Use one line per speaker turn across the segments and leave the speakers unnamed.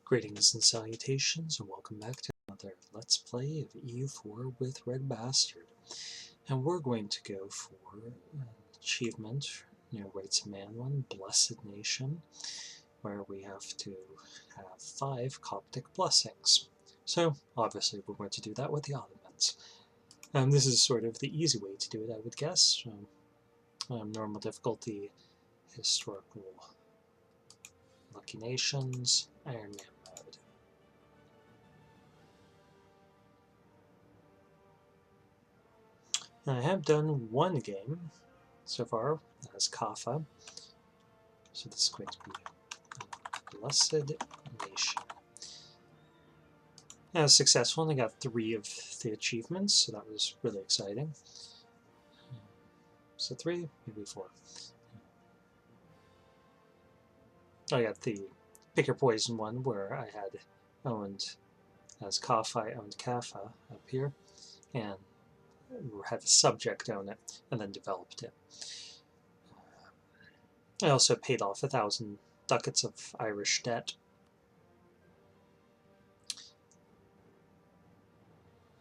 Greetings and salutations, and welcome back to another Let's Play of EU4 with RedBstrd. And we're going to go for an achievement, Rights of Man one, Blessed Nation, where we have to have 5 Coptic blessings. So, obviously, we're going to do that with the Ottomans. This is sort of the easy way to do it, I would guess. Normal difficulty, historical, Lucky Nations, Iron Man mode. I have done one game so far as Kaffa, so this is going to be Blessed Nation. I was successful and I got 3 of the achievements, so that was really exciting. So 3, maybe 4. I got the Pick Your Poison one where I had owned, as Kaffa, I owned Kaffa up here, and had the subject own it, and then developed it. I also paid off 1,000 ducats of Irish debt.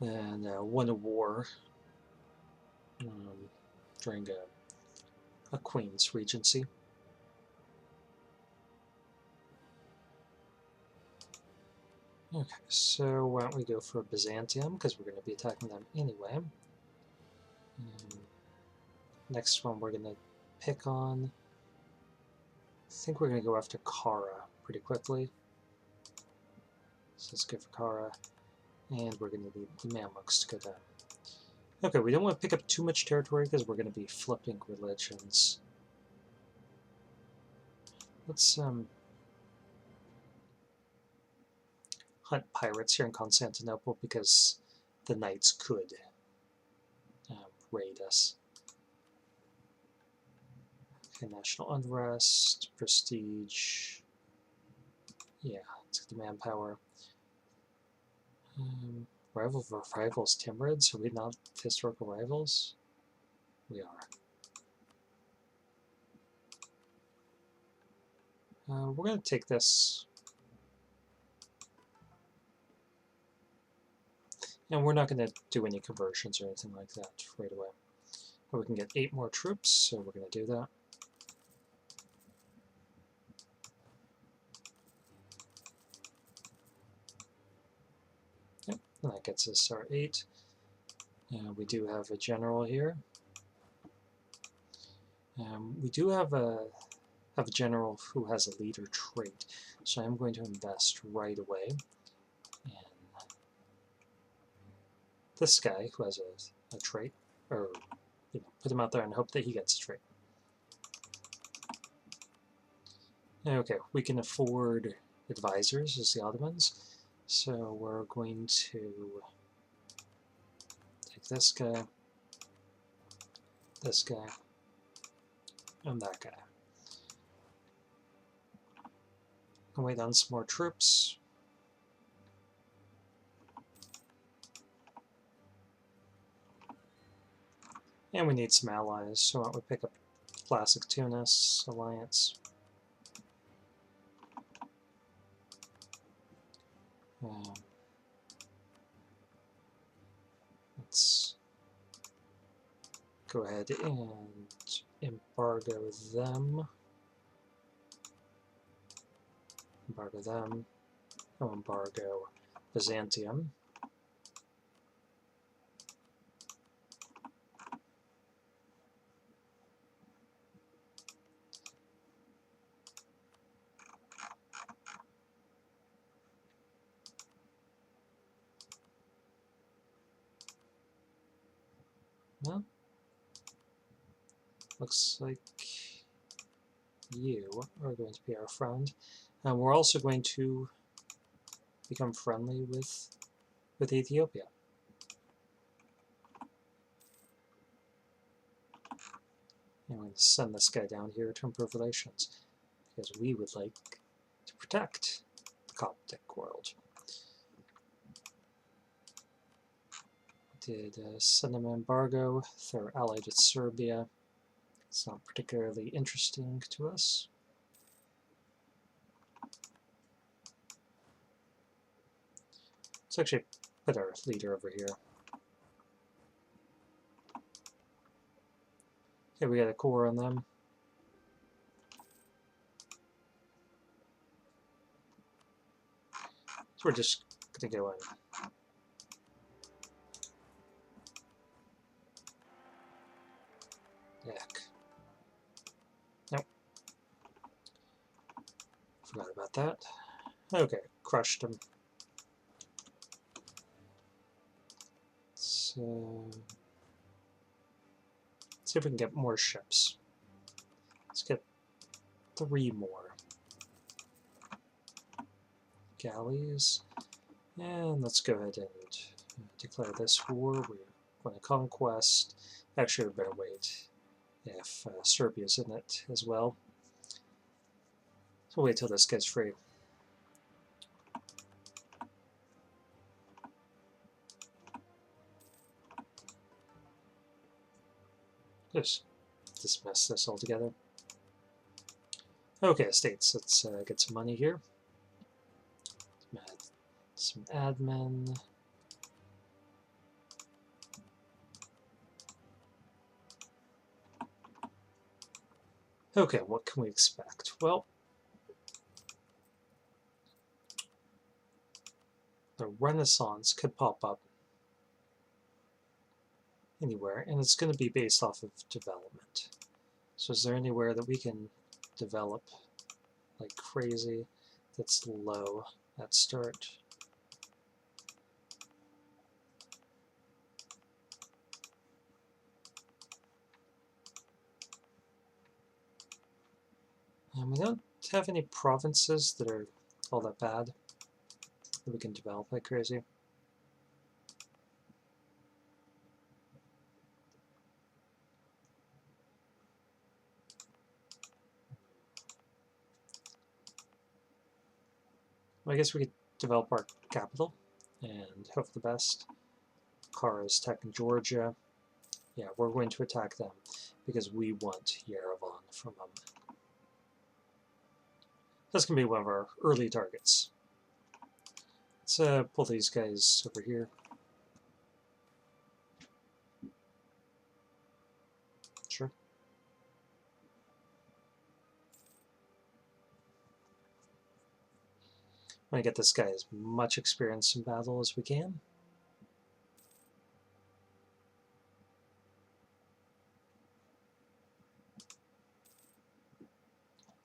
And won a war during a queen's regency. Okay, so why don't we go for Byzantium, because we're going to be attacking them anyway. Next one we're going to pick on, I think we're going to go after Kara pretty quickly. So let's go for Kara, and we're going to need the Mamluks to go down. Okay, we don't want to pick up too much territory because we're going to be flipping religions. Let's hunt pirates here in Constantinople because the knights could raid us. Okay, national unrest, prestige. Yeah, let's get the manpower. Rival of our rivals, Timurids? Are we not historical rivals? We are. We're going to take this. And we're not going to do any conversions or anything like that right away. But we can get 8 more troops, so we're going to do that. Yep, and that gets us our 8. We do have a general here. We do have a general who has a leader trait, so I'm going to invest right away in this guy who has a trait, or put him out there and hope that he gets a trait. Okay, we can afford advisors as the Ottomans, so we're going to take this guy, and that guy. And wait on some more troops. And we need some allies, so why don't we pick up Classic Tunis Alliance. Let's go ahead and embargo them. Embargo them. I'll embargo Byzantium. Well, looks like you are going to be our friend. And we're also going to become friendly with Ethiopia. And we're going to send this guy down here to improve relations, because we would like to protect the Coptic world. Did send them an embargo. They're allied with Serbia. It's not particularly interesting to us. Let's actually put our leader over here. Okay, we got a core on them. So we're just going to go in. Heck. Nope. Forgot about that. Okay, crushed them. So, let's see if we can get more ships. Let's get 3 more galleys. And let's go ahead and declare this war. We're going to conquest. Actually, we better wait if Serbia's in it as well. So we'll wait till this gets free. Just dismiss this altogether. Okay, estates. Let's get some money here. Add some admin. Okay, what can we expect? Well, the Renaissance could pop up anywhere, and it's going to be based off of development. So is there anywhere that we can develop like crazy that's low at start? And we don't have any provinces that are all that bad that we can develop like crazy. Well, I guess we could develop our capital and hope for the best. Kara's attacking Georgia. Yeah, we're going to attack them because we want Yerevan from them. That's going to be one of our early targets. Let's pull these guys over here. Sure. I want to get this guy as much experience in battle as we can.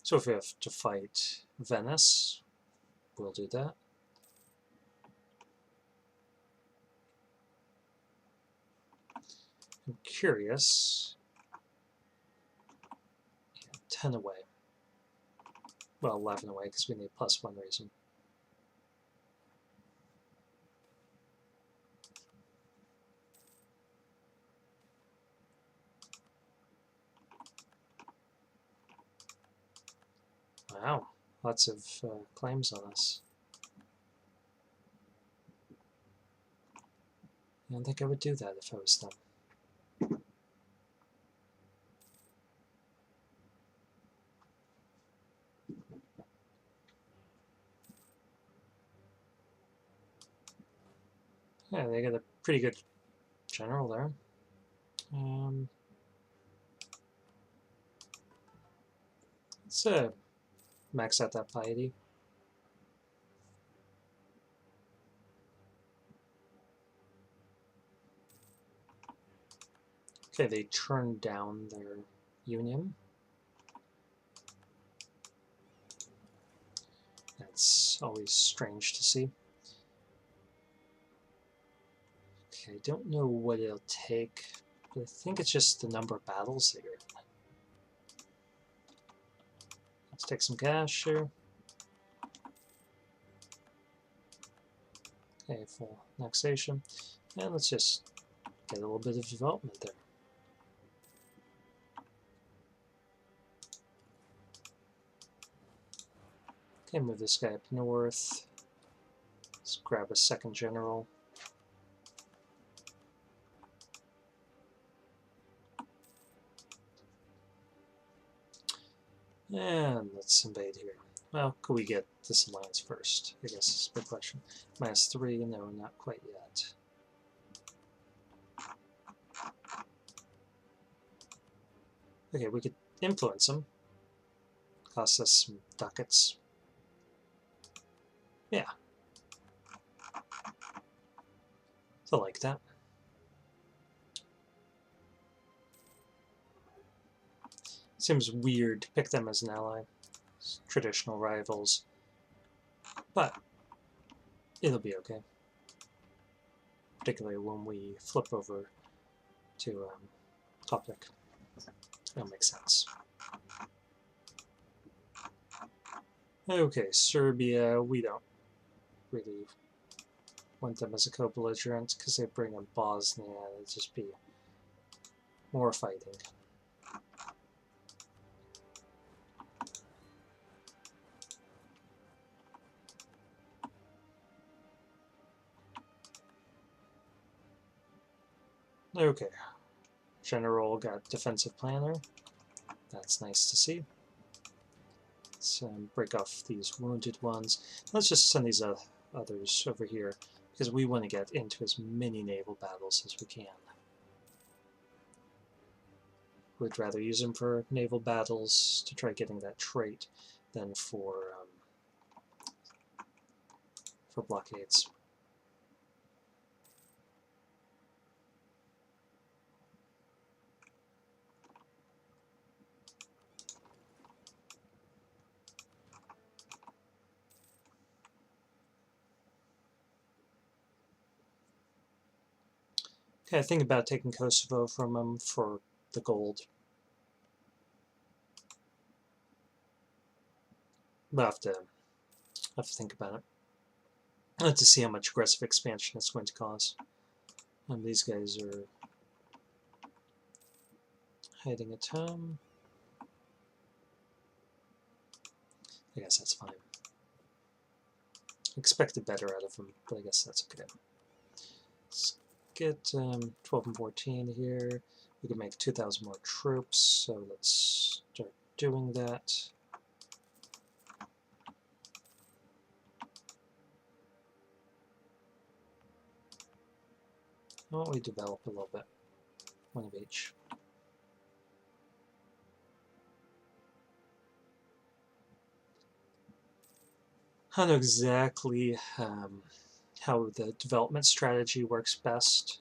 So if we have to fight Venice, we'll do that. I'm curious. Yeah, 10 away. Well, 11 away because we need +1 reason. Wow, lots of claims on us. I don't think I would do that if I was them. Yeah, they got a pretty good general there. Let's max out that piety. Okay, they turned down their union. That's always strange to see. Okay, I don't know what it'll take, but I think it's just the number of battles that you're in. Let's take some cash here. Okay, full annexation. And let's just get a little bit of development there. Okay, move this guy up north. Let's grab a second general. And let's invade here. Well, could we get this alliance first? I guess is the question. -3, no, not quite yet. Okay, we could influence them. Cost us some ducats. Yeah. So like that. Seems weird to pick them as an ally. It's traditional rivals. But it'll be okay. Particularly when we flip over to Coptic. That'll make sense. Okay, Serbia, we don't really want them as a co-belligerent because they bring in Bosnia. It'd just be more fighting. Okay, General got defensive planner. That's nice to see. Let's break off these wounded ones. Let's just send these others over here because we want to get into as many naval battles as we can. We'd rather use them for naval battles to try getting that trait than for blockades. Okay, I think about taking Kosovo from them for the gold. But I have to think about it. I have to see how much aggressive expansion it's going to cause. And these guys are hiding at home. I guess that's fine. Expected better out of them, but I guess that's okay. Let's get 12 and 14 here. We can make 2,000 more troops, so let's start doing that. Why don't we develop a little bit? One of each. I don't know exactly how the development strategy works best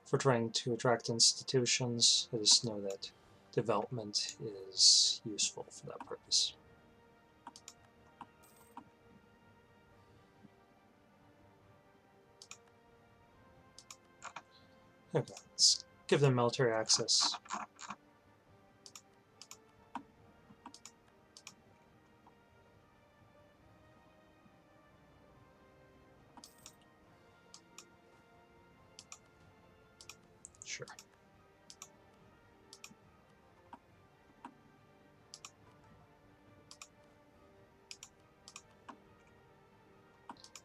for trying to attract institutions. I just know that development is useful for that purpose. Okay, let's give them military access. Sure.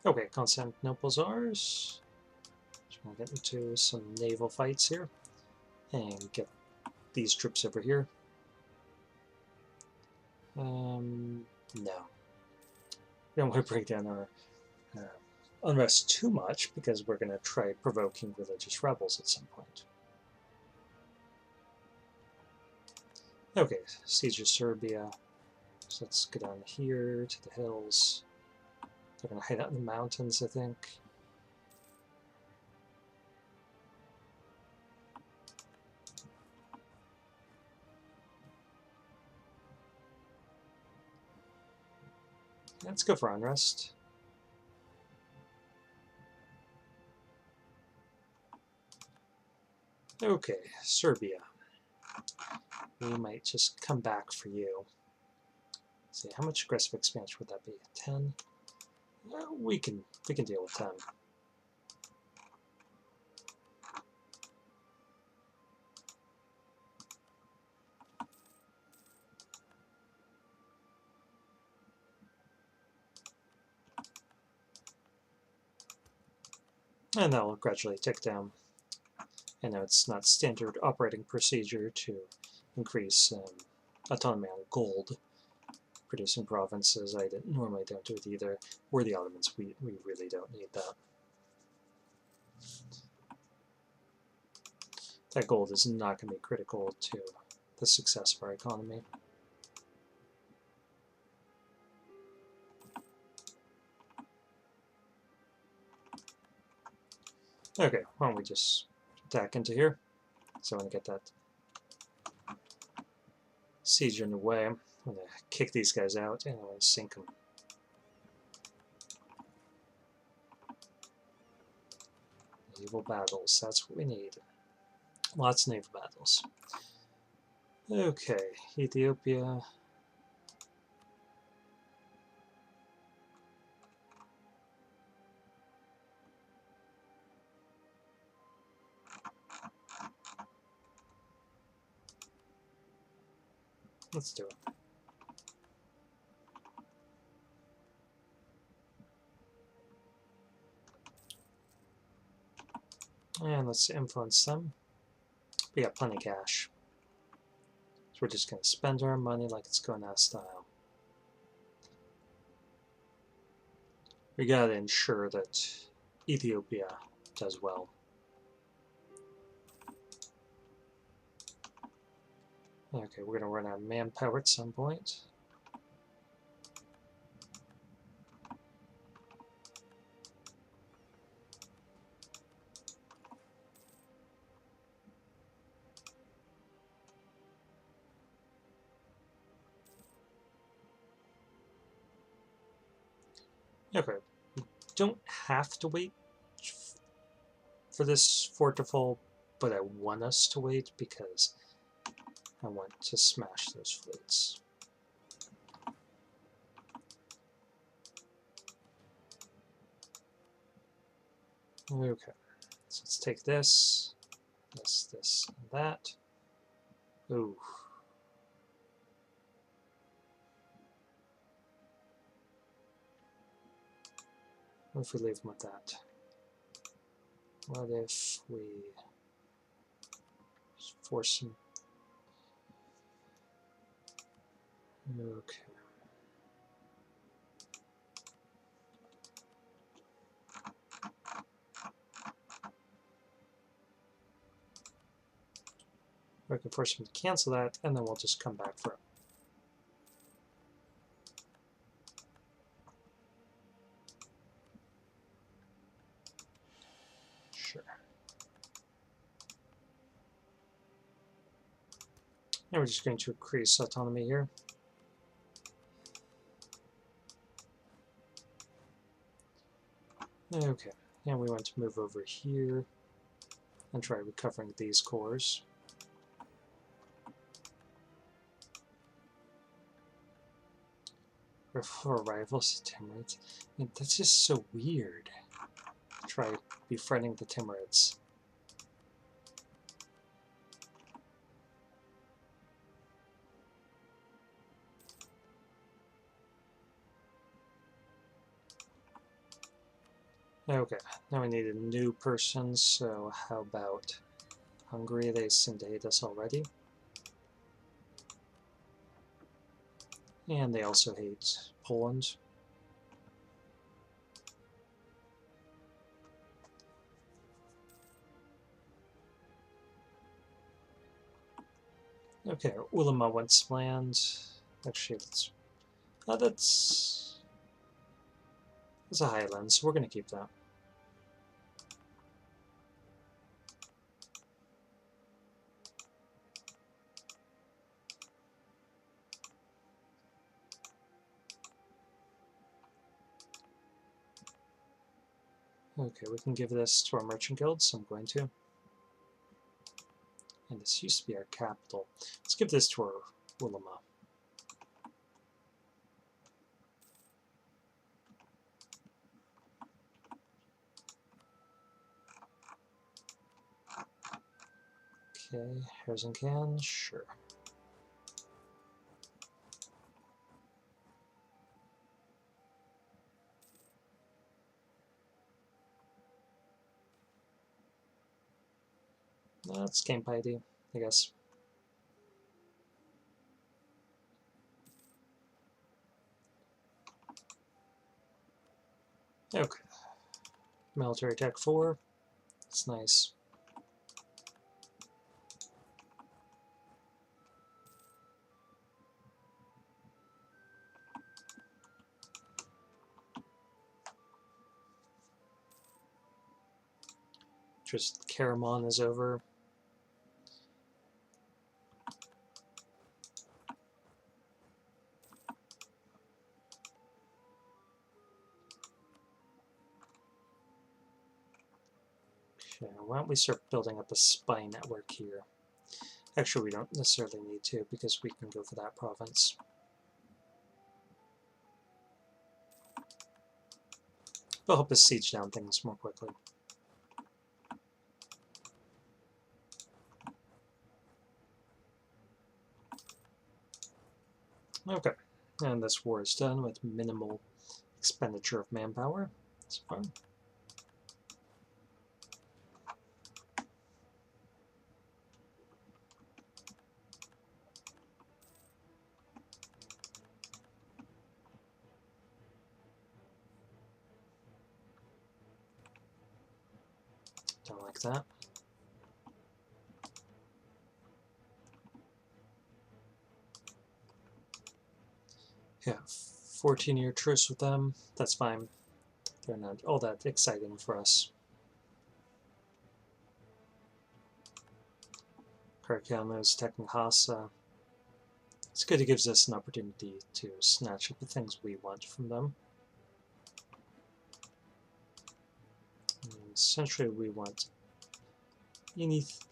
Okay, Constantinople's ours. So we'll get into some naval fights here and get these troops over here. No. We don't want to break down our unrest too much because we're going to try provoking religious rebels at some point. Okay, siege of Serbia. So let's go down here to the hills. They're going to hide out in the mountains, I think. Let's go for unrest. Okay, Serbia. We might just come back for you. Let's see, how much aggressive expansion would that be? 10? We can deal with 10. And that will gradually tick down. I know it's not standard operating procedure to increase autonomy on gold producing provinces. I normally don't do it either. We're the Ottomans. We really don't need that. That gold is not going to be critical to the success of our economy. Okay, why don't we just attack into here? So I want to get that siege underway. I'm going to kick these guys out and I'm going to sink them. Naval battles, that's what we need. Lots of naval battles. Okay, Ethiopia. Let's do it. And let's influence them. We got plenty of cash. So we're just going to spend our money like it's going out of style. We got to ensure that Ethiopia does well. Okay, we're going to run out of manpower at some point. Okay, we don't have to wait for this fort to fall, but I want us to wait because I want to smash those fleets. Okay, so let's take this, this, and that. Ooh. What if we leave them with that? What if we force them? Okay. We can force them to cancel that, and then we'll just come back for it. Sure. And we're just going to increase autonomy here. Okay, and we want to move over here and try recovering these cores. For rivals to Timurids. I mean, that's just so weird. Try befriending the Timurids. Okay, now we need a new person, so how about Hungary? They seem to hate us already. And they also hate Poland. Okay, Ulema wants land. Actually, that's a highland, so we're going to keep that. Okay, we can give this to our merchant guild, so I'm going to. And this used to be our capital. Let's give this to our Ulema. Okay, hairs and cans, sure. That's game piety, I guess. Okay. Military tech 4. It's nice. Just Caramon is over. Okay, why don't we start building up a spy network here? Actually, we don't necessarily need to, because we can go for that province. We'll help us siege down things more quickly. Okay, and this war is done with minimal expenditure of manpower. It's fine. Don't like that. Yeah, 14-year truce with them. That's fine. They're not all that exciting for us. Karkianos, Teknhasa. It's good, it gives us an opportunity to snatch up the things we want from them. And essentially, we want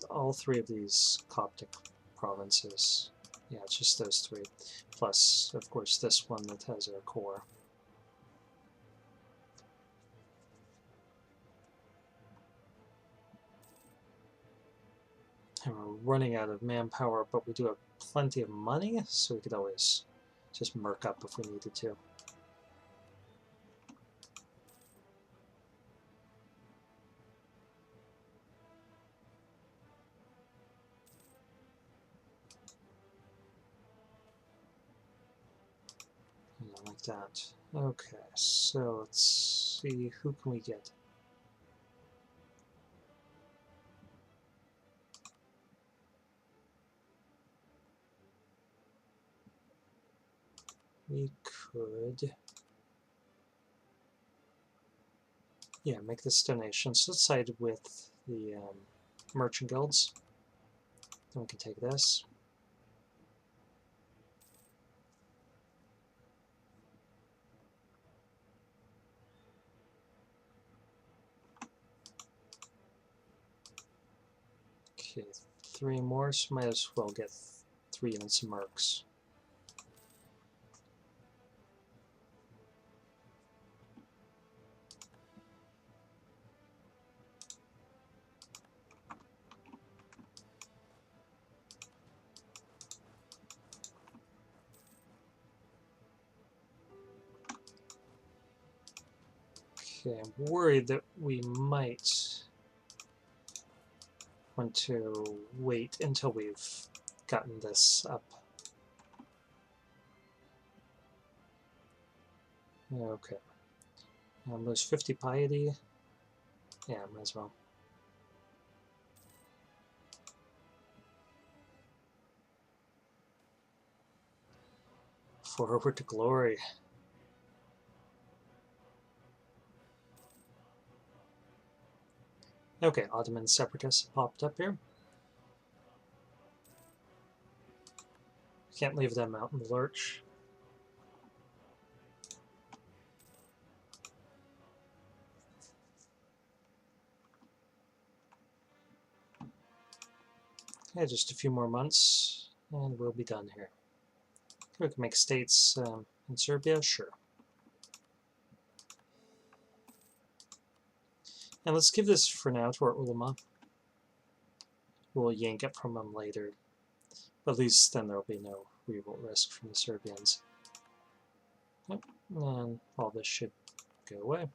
all 3 of these Coptic provinces. Yeah, it's just those 3. Plus, of course, this one that has our core. And we're running out of manpower, but we do have plenty of money, so we could always just merc up if we needed to. Yeah, like that. Okay, so let's see, who can we get? We could... yeah, make this donation. So let's side with the merchant guilds. Then we can take this. Okay, 3 more, so might as well get 3 units of mercs. Okay, I'm worried that we might want to wait until we've gotten this up. Okay. Lose 50 piety. Yeah, might as well. Forward to glory. Okay, Ottoman separatists popped up here. Can't leave them out in the lurch. Yeah, just a few more months, and we'll be done here. We can make states in Serbia, sure. And let's give this for now to our ulama. We'll yank it from them later. At least then there'll be no revolt risk from the Serbians. Yep, and all this should go away.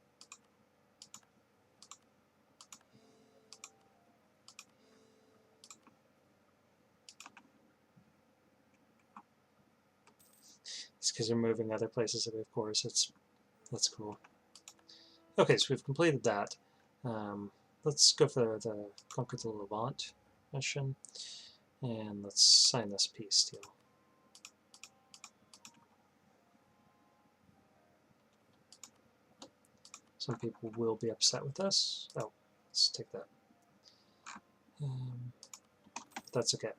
It's because they're moving other places away, of course. That's cool. Okay, so we've completed that. Let's go for the Conquer the Levant mission, and let's sign this peace deal. Some people will be upset with us. Oh, let's take that. That's okay.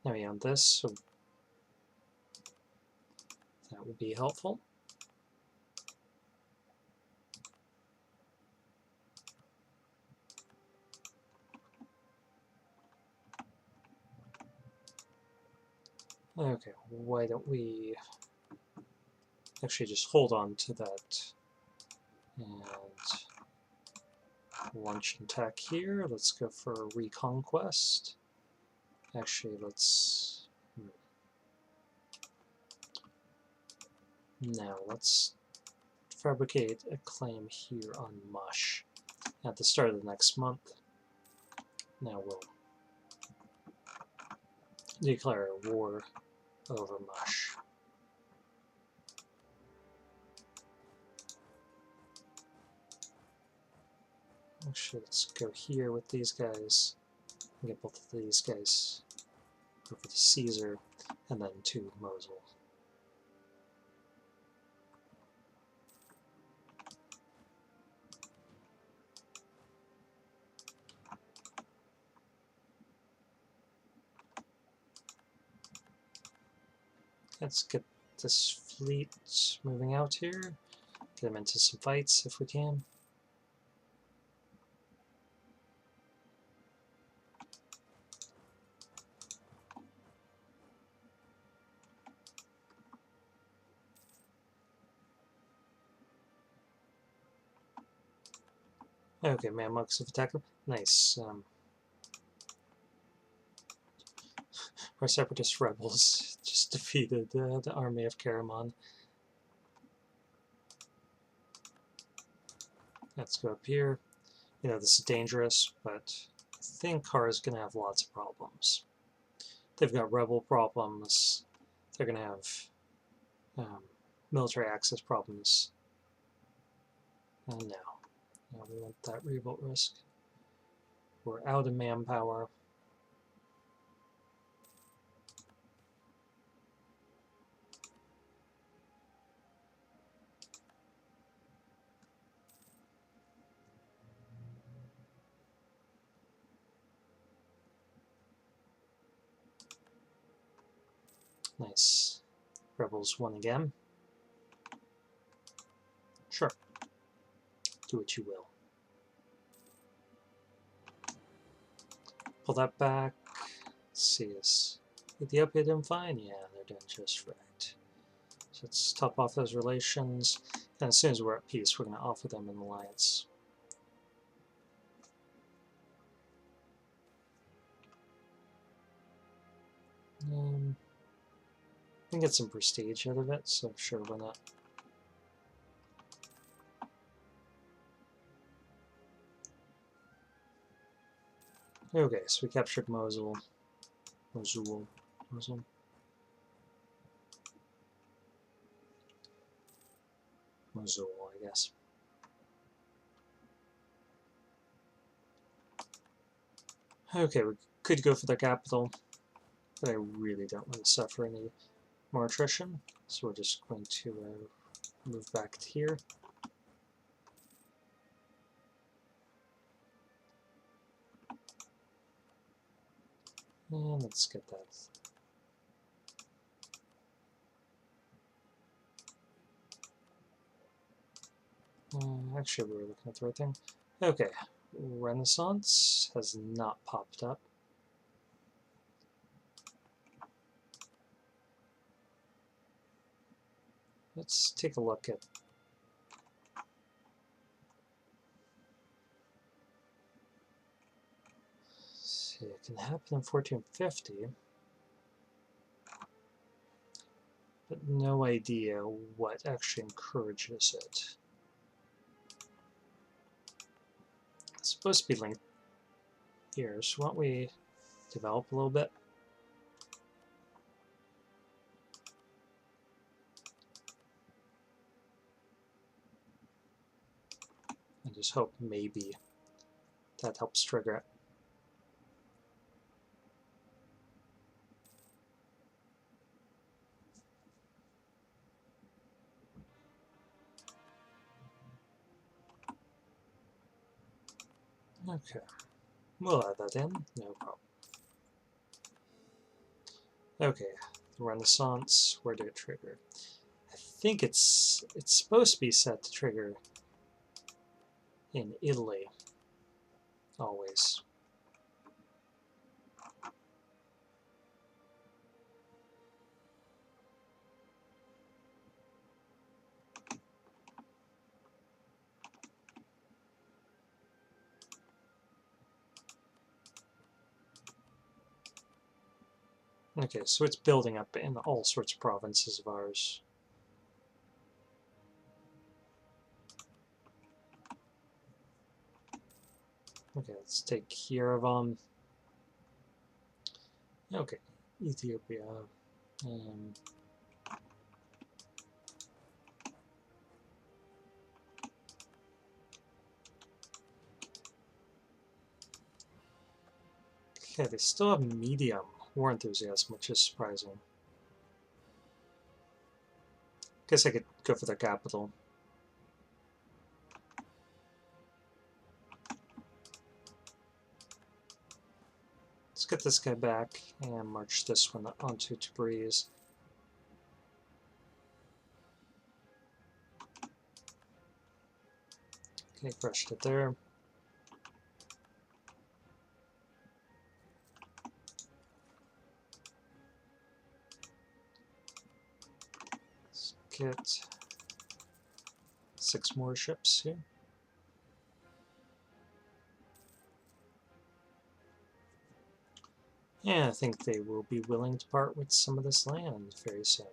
Now we own this, so that would be helpful. Okay, why don't we actually just hold on to that and launch an attack here. Let's go for Reconquest. Actually, let's... Now, let's fabricate a claim here on Mush at the start of the next month. Now we'll declare a war over Mush. Actually, let's go here with these guys and get both of these guys over to Caesar and then to Mosul. Let's get this fleet moving out here, get them into some fights if we can. Okay, Mamluks have attacked them. Nice. Our separatist rebels just defeated the army of Karaman. Let's go up here. You know, this is dangerous, but I think Kar is going to have lots of problems. They've got rebel problems. They're going to have military access problems. And now we want that revolt risk. We're out of manpower. Nice. Rebels won again. Sure. Do what you will. Pull that back. Let's see, is Ethiopia doing fine? Yeah, they're doing just right. So let's top off those relations. And as soon as we're at peace, we're going to offer them an alliance. You can get some prestige out of it, so sure, why not? Okay, so we captured Mosul, I guess. Okay, we could go for the capital, but I really don't want to suffer any more attrition, so we're just going to move back to here. And let's get that. Actually, we were looking at the right thing. Okay, Renaissance has not popped up. Let's take a look at see, it can happen in 1450, but no idea what actually encourages it. It's supposed to be linked here, so why don't we develop a little bit. I just hope maybe that helps trigger it. Okay, we'll add that in, no problem. Okay, the Renaissance, where did it trigger? I think it's supposed to be set to trigger in Italy, always. Okay, so it's building up in all sorts of provinces of ours. Okay, let's take Yerevan. Okay, Ethiopia. Okay, they still have medium war enthusiasm, which is surprising. Guess I could go for their capital. Let's get this guy back and march this one onto Tabriz. Okay, crushed it there. Let's get 6 more ships here. Yeah, I think they will be willing to part with some of this land very soon.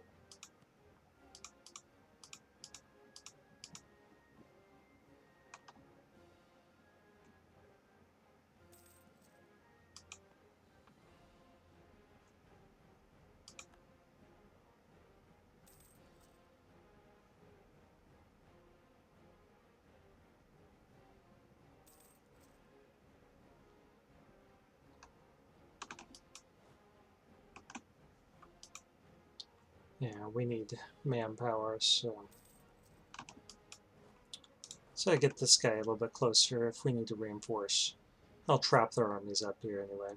Yeah, we need manpower, so I get this guy a little bit closer if we need to reinforce. I'll trap their armies up here anyway.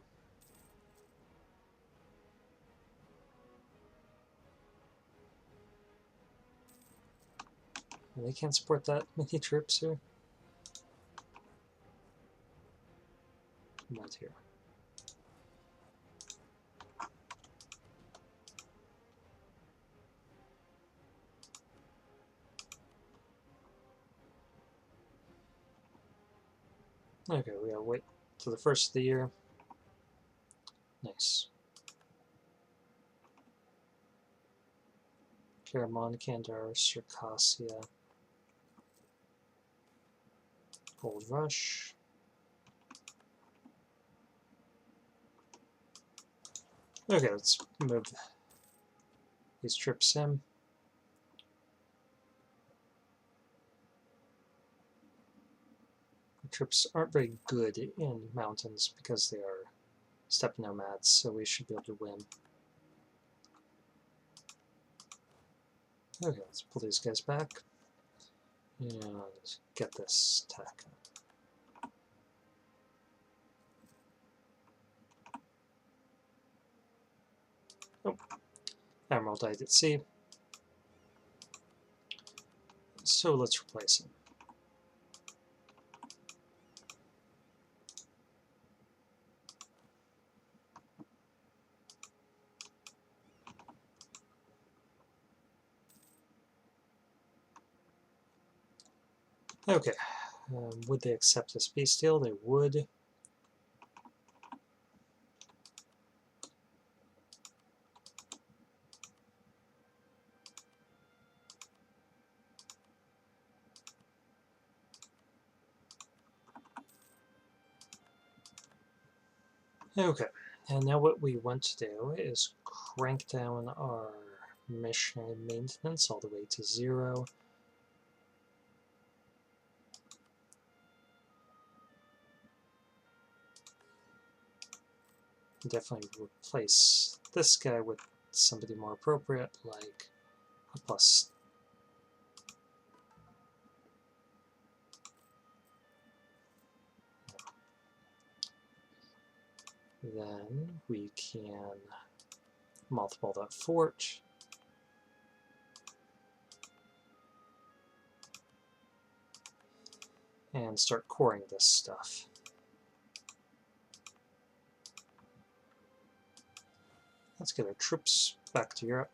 They can't support that many troops here. Not here. Okay, we gotta wait till the first of the year. Nice. Karaman, Kandar, Circassia. Gold Rush. Okay, let's move these troops in. The troops aren't very good in mountains because they are steppe nomads, so we should be able to win. Okay, let's pull these guys back and get this attack. Oh, Admiral died at sea. So let's replace him. Okay, would they accept this peace deal? They would. Okay, And now what we want to do is crank down our missionary maintenance all the way to 0. Definitely replace this guy with somebody more appropriate, like a plus. Then we can mothball that fort. And start coring this stuff. Let's get our troops back to Europe.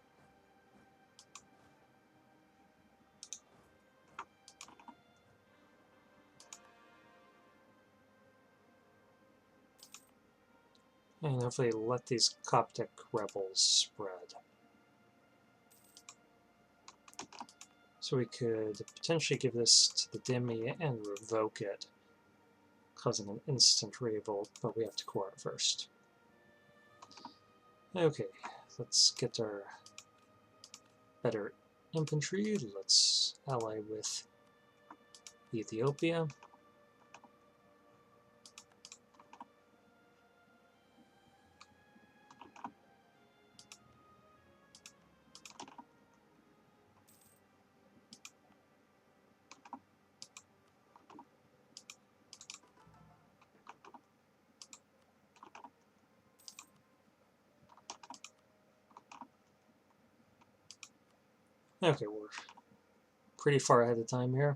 And hopefully let these Coptic rebels spread. So we could potentially give this to the Dhimmi and revoke it, causing an instant revolt, but we have to core it first. Okay, let's get our better infantry. Let's ally with Ethiopia. Okay, we're pretty far ahead of time here.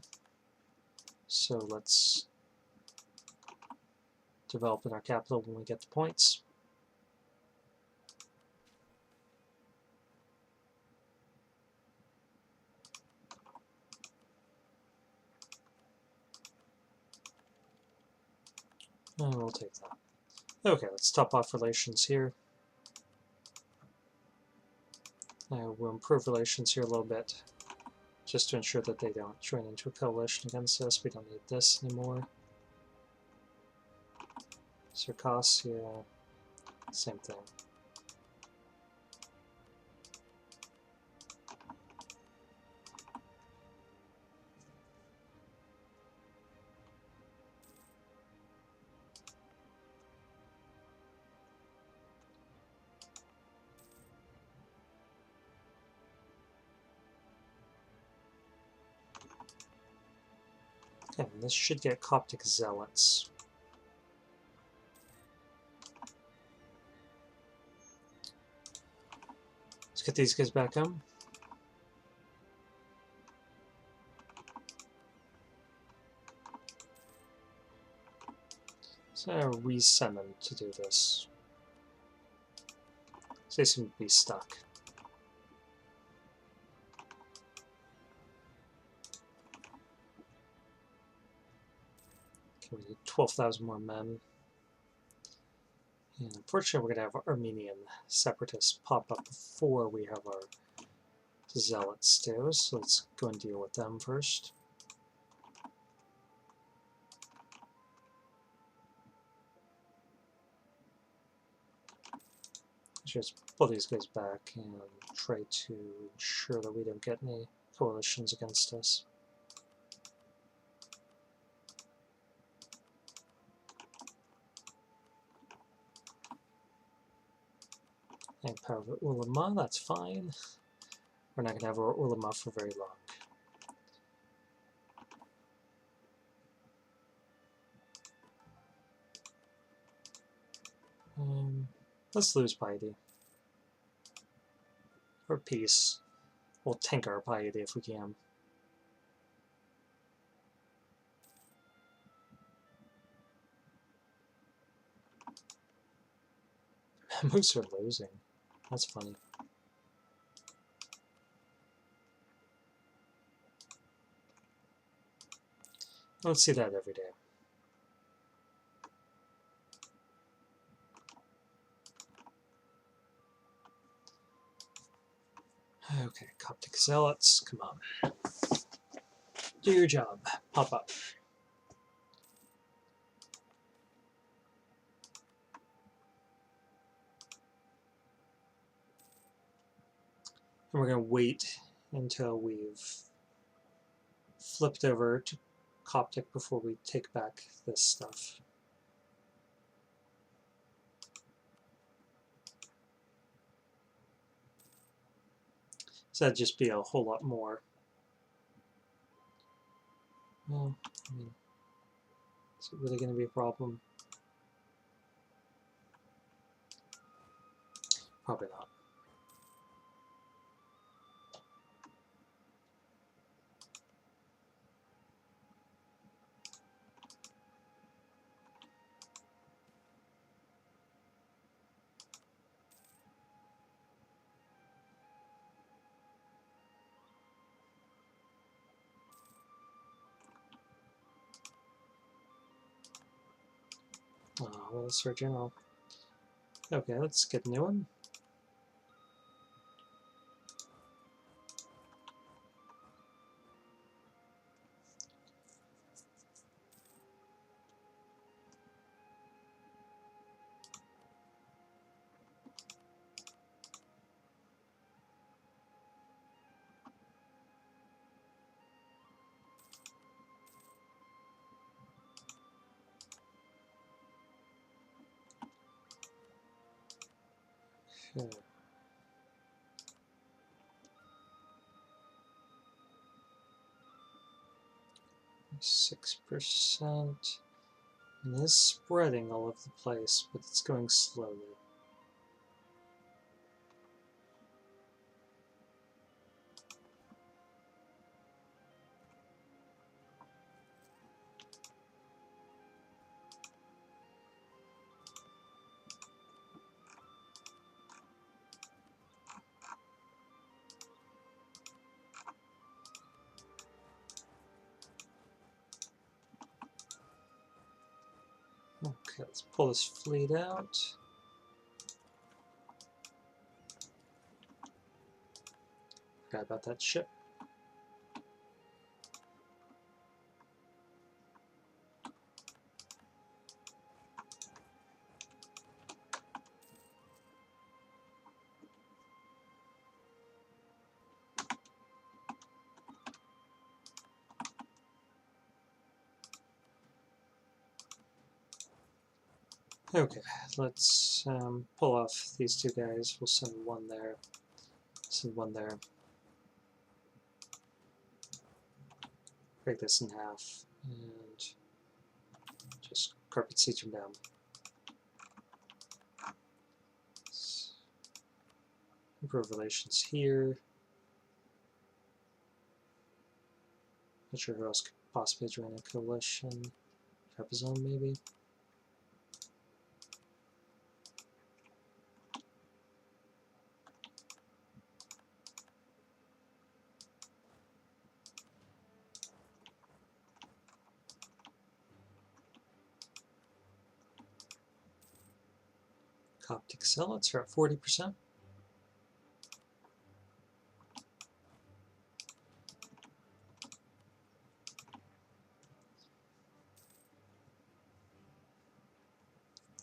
So let's develop in our capital when we get the points. And we'll take that. Okay, let's top off relations here. We'll improve relations here a little bit, just to ensure that they don't join into a coalition against us. We don't need this anymore. Circassia, same thing. Okay, this should get Coptic zealots. Let's get these guys back home. So resend them to do this. So they seem to be stuck. Okay, we need 12,000 more men. And unfortunately, we're going to have Armenian separatists pop up before we have our zealots do, so let's go and deal with them first. Just pull these guys back and try to ensure that we don't get any coalitions against us. And power of Ulama, that's fine. We're not going to have our Ulama for very long. Let's lose piety. Or peace. We'll tank our piety if we can. Moose are losing. That's funny. I don't see that every day. Okay, Coptic zealots, come on. Do your job. Pop up. And we're going to wait until we've flipped over to Coptic before we take back this stuff. So that'd just be a whole lot more. Well, I mean, is it really going to be a problem? Probably not. Well, Sir General. Okay, let's get a new one. Okay. 6%. And it is spreading all over the place, but it's going slowly. Okay, let's pull this fleet out. Forgot about that ship. Okay, let's pull off these two guys. We'll send one there. Send one there. Break this in half. And just carpet siege them down. Let's improve relations here. Not sure who else could possibly join a coalition. Trebizond, maybe? Coptic zealots are at 40%.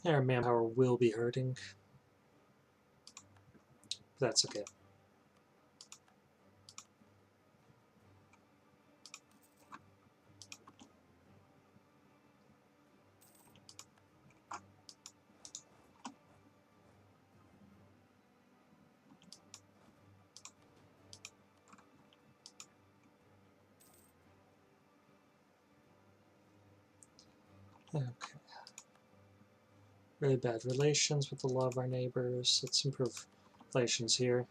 Our manpower will be hurting. But that's okay. Okay. Really bad relations with a lot of our neighbors. Let's improve relations here.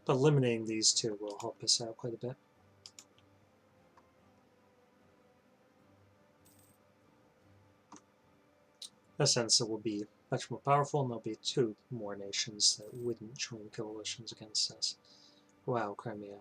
But eliminating these two will help us out quite a bit. In a sense, it will be much more powerful, and there'll be two more nations that wouldn't join coalitions against us. Wow, Crimea.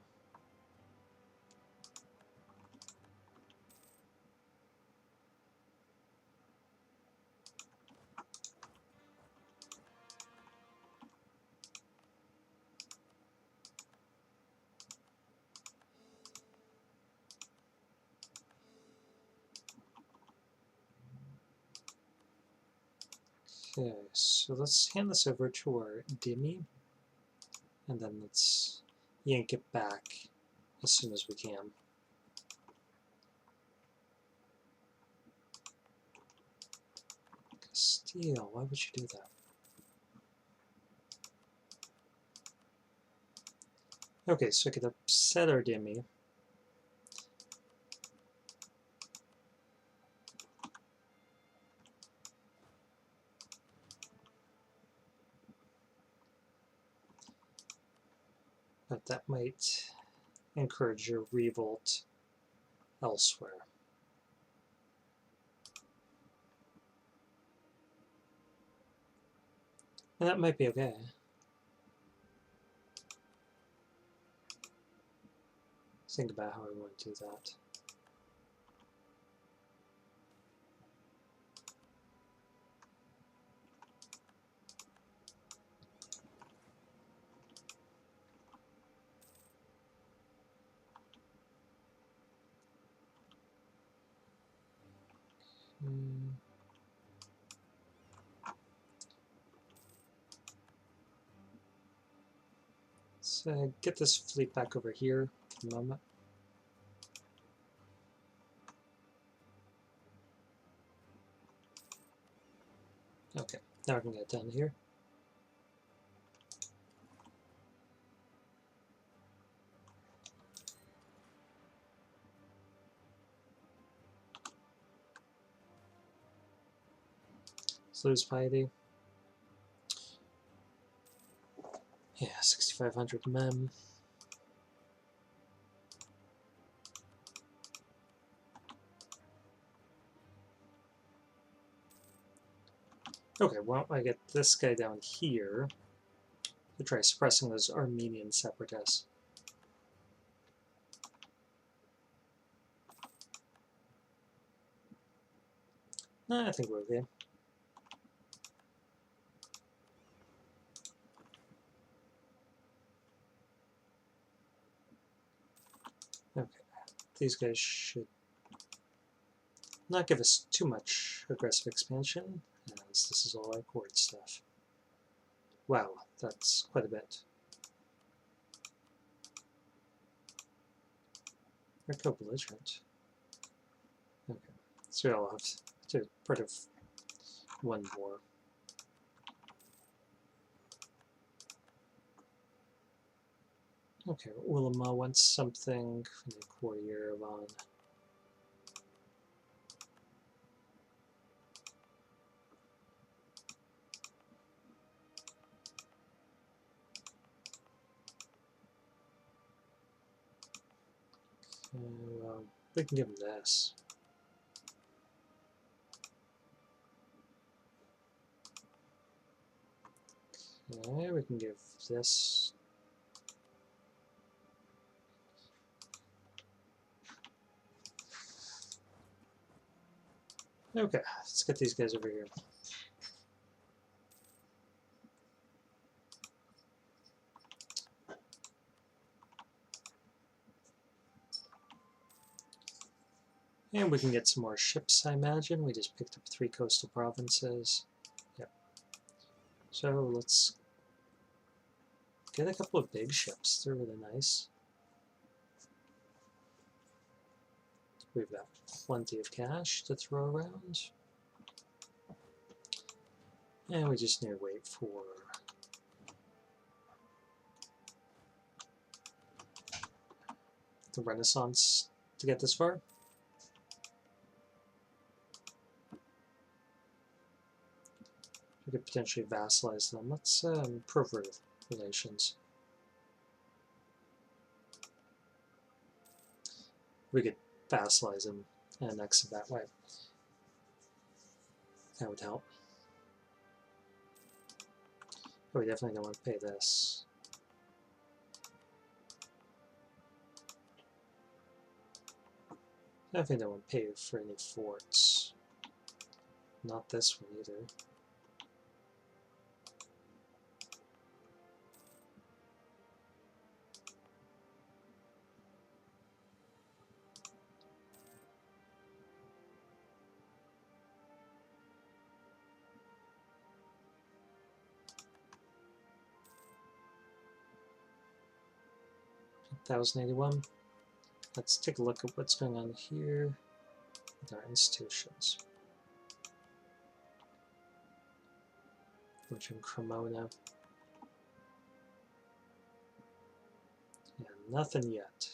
Okay, so let's hand this over to our Dimmy, and then let's yank it back as soon as we can. Steel, why would you do that? Okay, so I could upset our Dimmy. But that might encourage your revolt elsewhere. And that might be okay. Think about how we want to do that. Let's get this fleet back over here for the moment. Okay, now we can get down here. Let's lose piety. Yeah, 6,500 men. Okay, well, I get this guy down here to try suppressing those Armenian separatists. Nah, I think we're okay. Okay, these guys should not give us too much aggressive expansion, as this is all our cord stuff. Wow, that's quite a bit. They're co-belligerent. Okay, so we all have to part of one war. Okay, Ulama wants something from the core Yerevan. Well, we can give him this. Okay, we can give this. Okay, let's get these guys over here. And we can get some more ships, I imagine. We just picked up 3 coastal provinces. Yep. So let's get a couple of big ships. They're really nice. We've got plenty of cash to throw around. And we just need to wait for the Renaissance to get this far. We could potentially vassalize them. Let's improve relations. We could vassalize them and annex it that way. That would help. But we definitely don't want to pay this. Definitely don't want to pay for any forts. Not this one either. 1081. Let's take a look at what's going on here with our institutions. Which in Cremona. Yeah, nothing yet.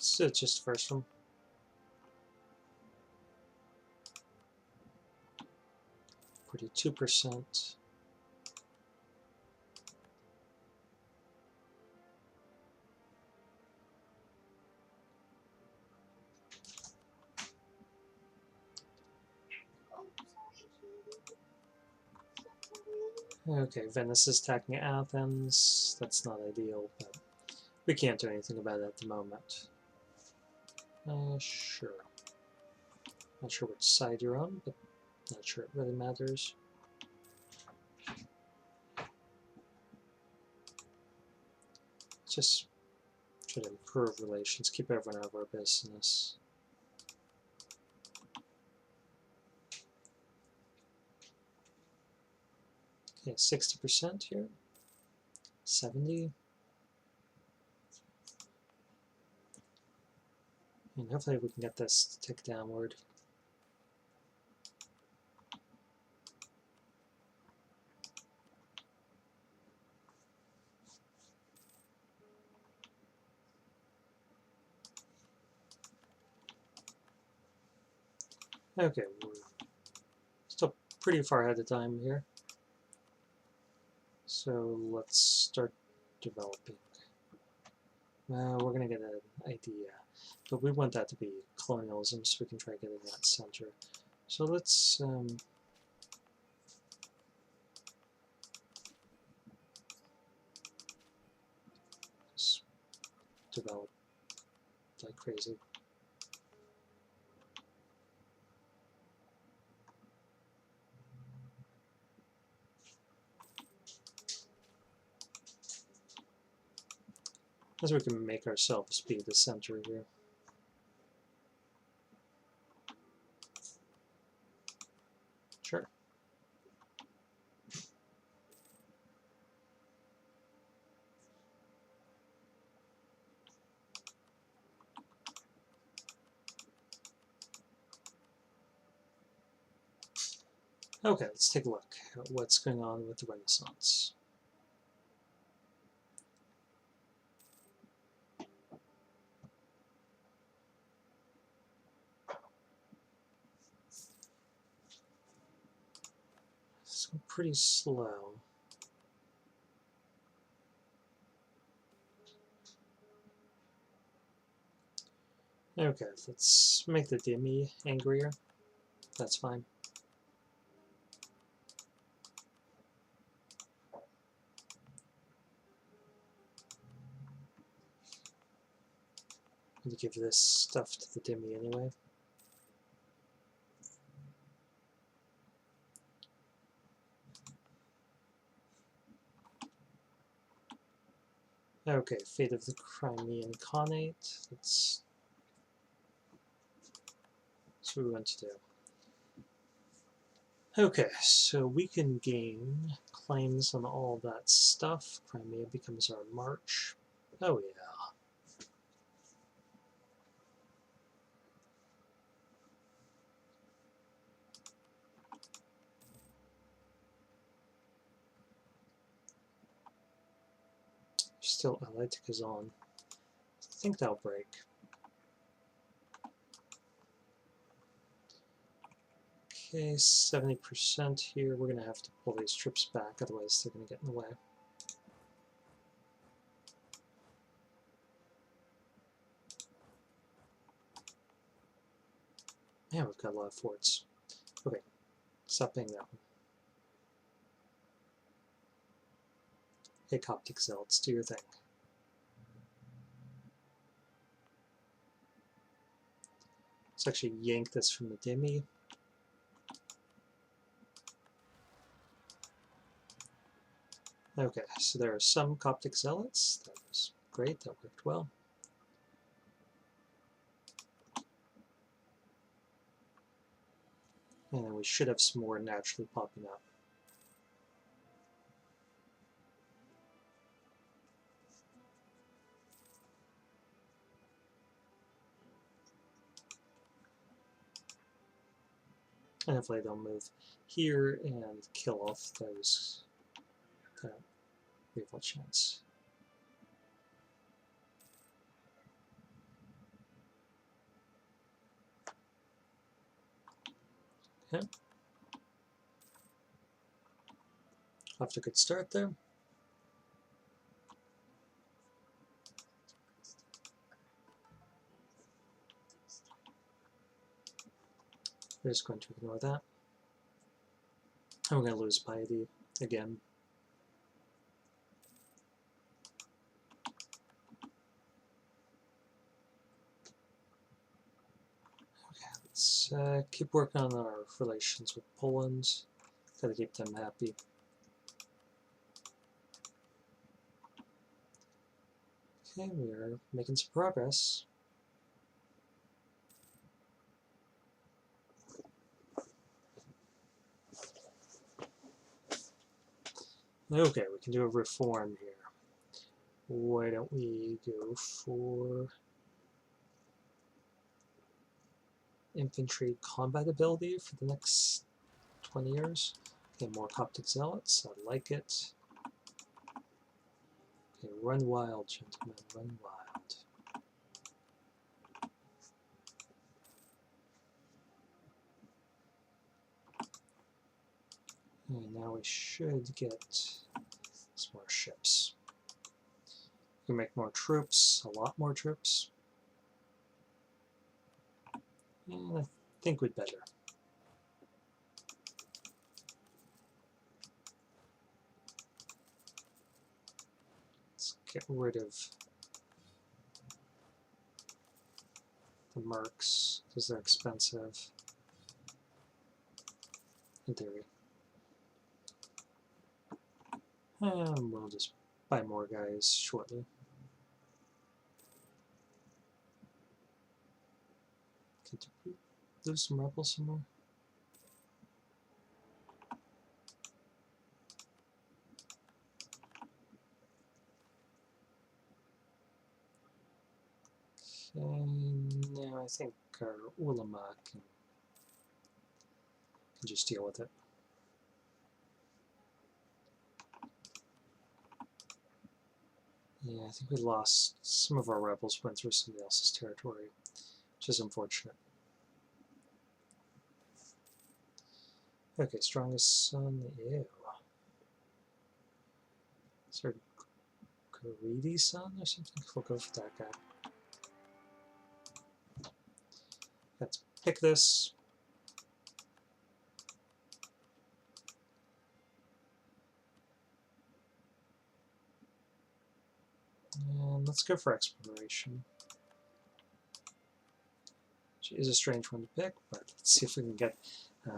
So it's just the first one. Pretty 2%. Okay, Venice is attacking Athens. That's not ideal, but we can't do anything about it at the moment. Sure. Not sure which side you're on, but not sure it really matters. Just try to improve relations, keep everyone out of our business. Okay, 60% here. 70. And hopefully we can get this to tick downward. Okay, we're still pretty far ahead of time here. So let's start developing. We're going to get an idea, but we want that to be colonialism, so we can try getting that center. So let's just develop like crazy. As we can make ourselves be the center here. Sure. Okay, let's take a look at what's going on with the Renaissance. It's pretty slow. Okay, let's make the Demi angrier. That's fine. I'm going to give this stuff to the Demi anyway. Okay, Fate of the Crimean Khanate. That's what we want to do. Okay, so we can gain claims on all that stuff. Crimea becomes our march. Oh yeah. Still allied to Kazan. I think that'll break. Okay, 70% here. We're going to have to pull these troops back, otherwise they're going to get in the way. Yeah, we've got a lot of forts. Okay, stop paying that one. Hey, Coptic Zealots, do your thing. Let's actually yank this from the Demi. Okay, so there are some Coptic Zealots. That was great, that worked well. And then we should have some more naturally popping up. And hopefully they'll move here and kill off those that revolt chance. Okay. Off to a good start there. We're just going to ignore that. And we're going to lose piety again. Okay, let's keep working on our relations with Poland. Gotta keep them happy. Okay, we are making some progress. Okay, we can do a reform here. Why don't we go for infantry combat ability for the next 20 years? Okay, more Coptic zealots, I like it. Okay, run wild, gentlemen, run wild. And now we should get some more ships. We can make more troops, a lot more troops. And I think we'd better. Let's get rid of the mercs, because they're expensive, in theory. And we'll just buy more guys shortly. Okay, did we lose some rebels somewhere? Okay, now I think our ulama can just deal with it. Yeah, I think we lost some of our rebels, went through somebody else's territory, which is unfortunate. Okay, strongest son, ew. Is there a greedy son or something? We'll go for that guy. Let's pick this. And let's go for exploration. Which is a strange one to pick, but let's see if we can get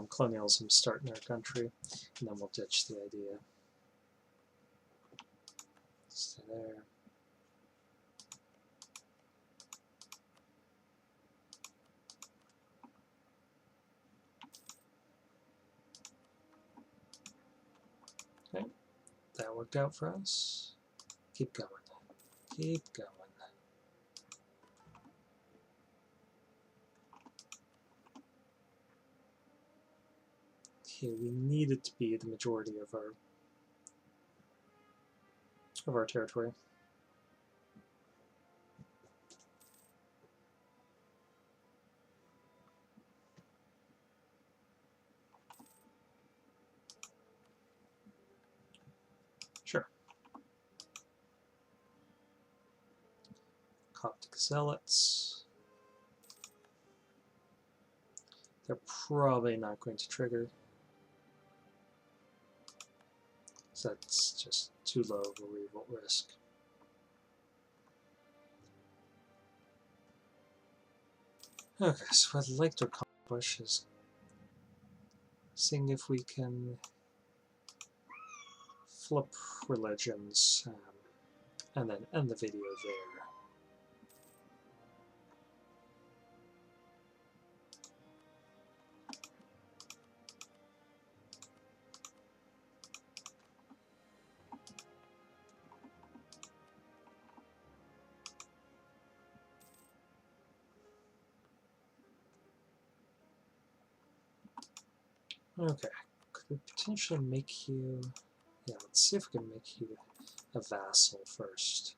colonialism start in our country, and then we'll ditch the idea. Stay there. Okay, that worked out for us. Keep going. Keep going. Okay, we need it to be the majority of our territory. Sure. Coptic zealots. They're probably not going to trigger. So that's just too low of a revolt risk. Okay, so what I'd like to accomplish is seeing if we can flip religions and then end the video there. Okay, could we potentially make you... Yeah, let's see if we can make you a vassal first.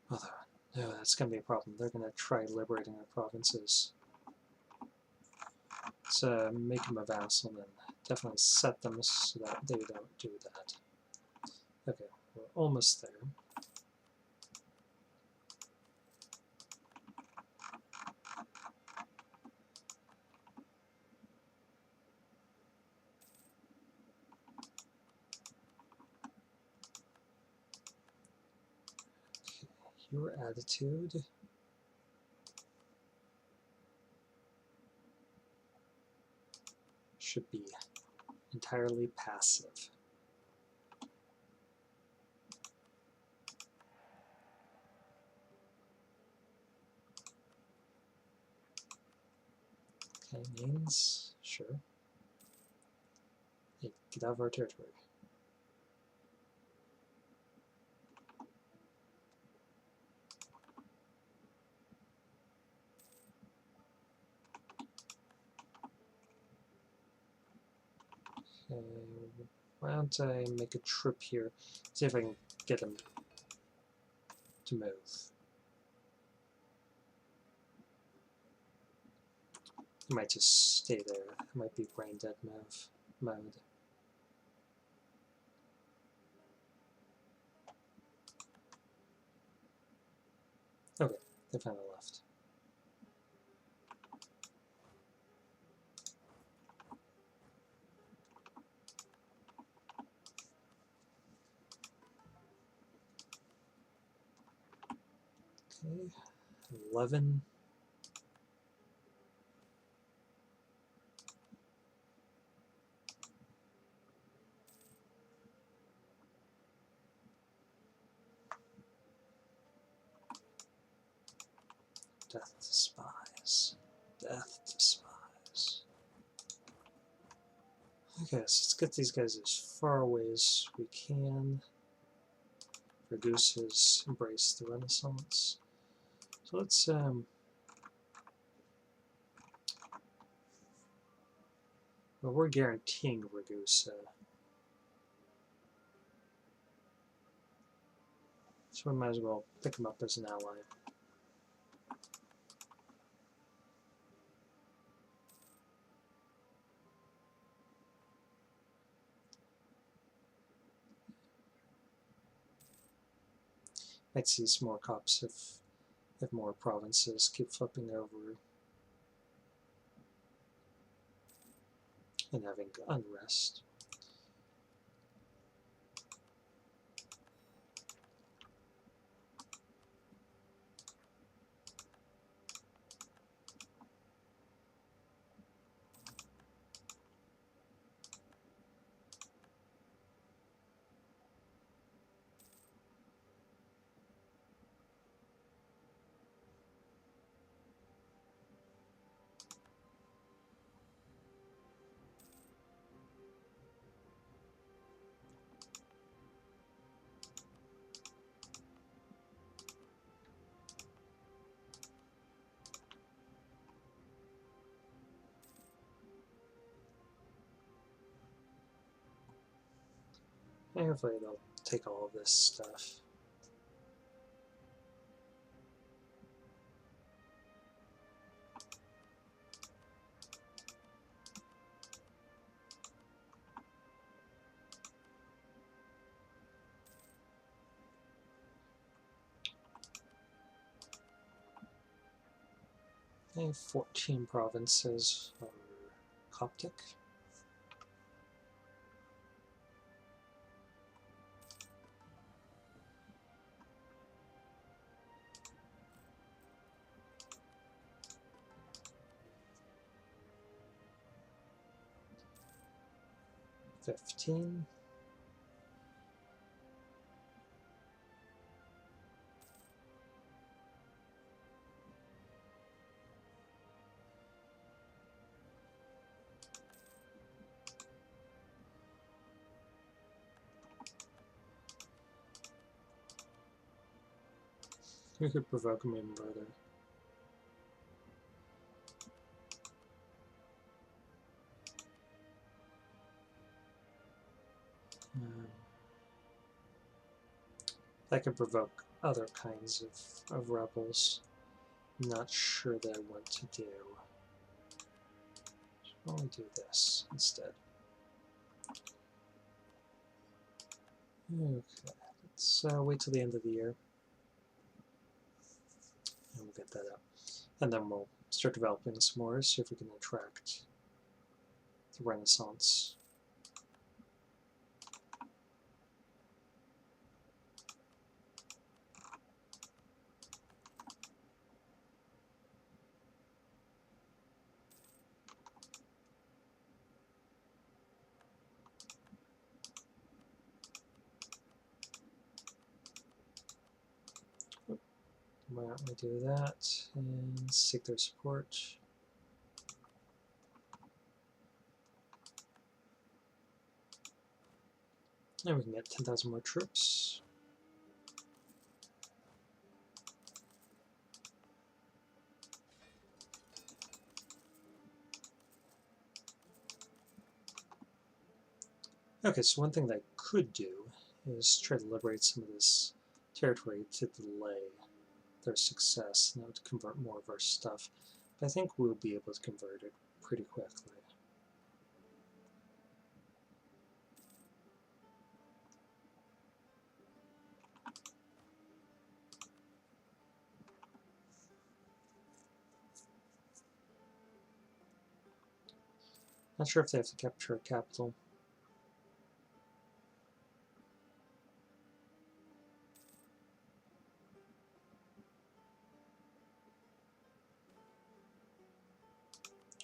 Although, no, that's going to be a problem. They're going to try liberating our provinces. So make them a vassal and definitely set them so that they don't do that. Okay, we're almost there. Okay, your attitude should be entirely passive. Okay, means, sure. Hey, get out of our territory. Okay, why don't I make a trip here, see if I can get him to move. He might just stay there. It might be brain dead mode. Okay, they finally left. Okay, 11. Death to spies. Death to spies. Okay, so let's get these guys as far away as we can. Reduce has embraced the Renaissance. So let's well, we're guaranteeing Ragusa. So we might as well pick him up as an ally. Might see some more cops if more provinces keep flipping over and having unrest. And hopefully they'll take all of this stuff. And 14 provinces are Coptic. $15. We could provoke him even further. That could provoke other kinds of rebels. I'm not sure that I want to do. Why don't we do this instead? Okay, let's wait till the end of the year. And we'll get that up. And then we'll start developing some more, see if we can attract the Renaissance. Why don't we do that and seek their support. And we can get 10,000 more troops. Okay, so one thing that I could do is try to liberate some of this territory to delay their success, and that would convert more of our stuff. But I think we'll be able to convert it pretty quickly. Not sure if they have to capture a capital.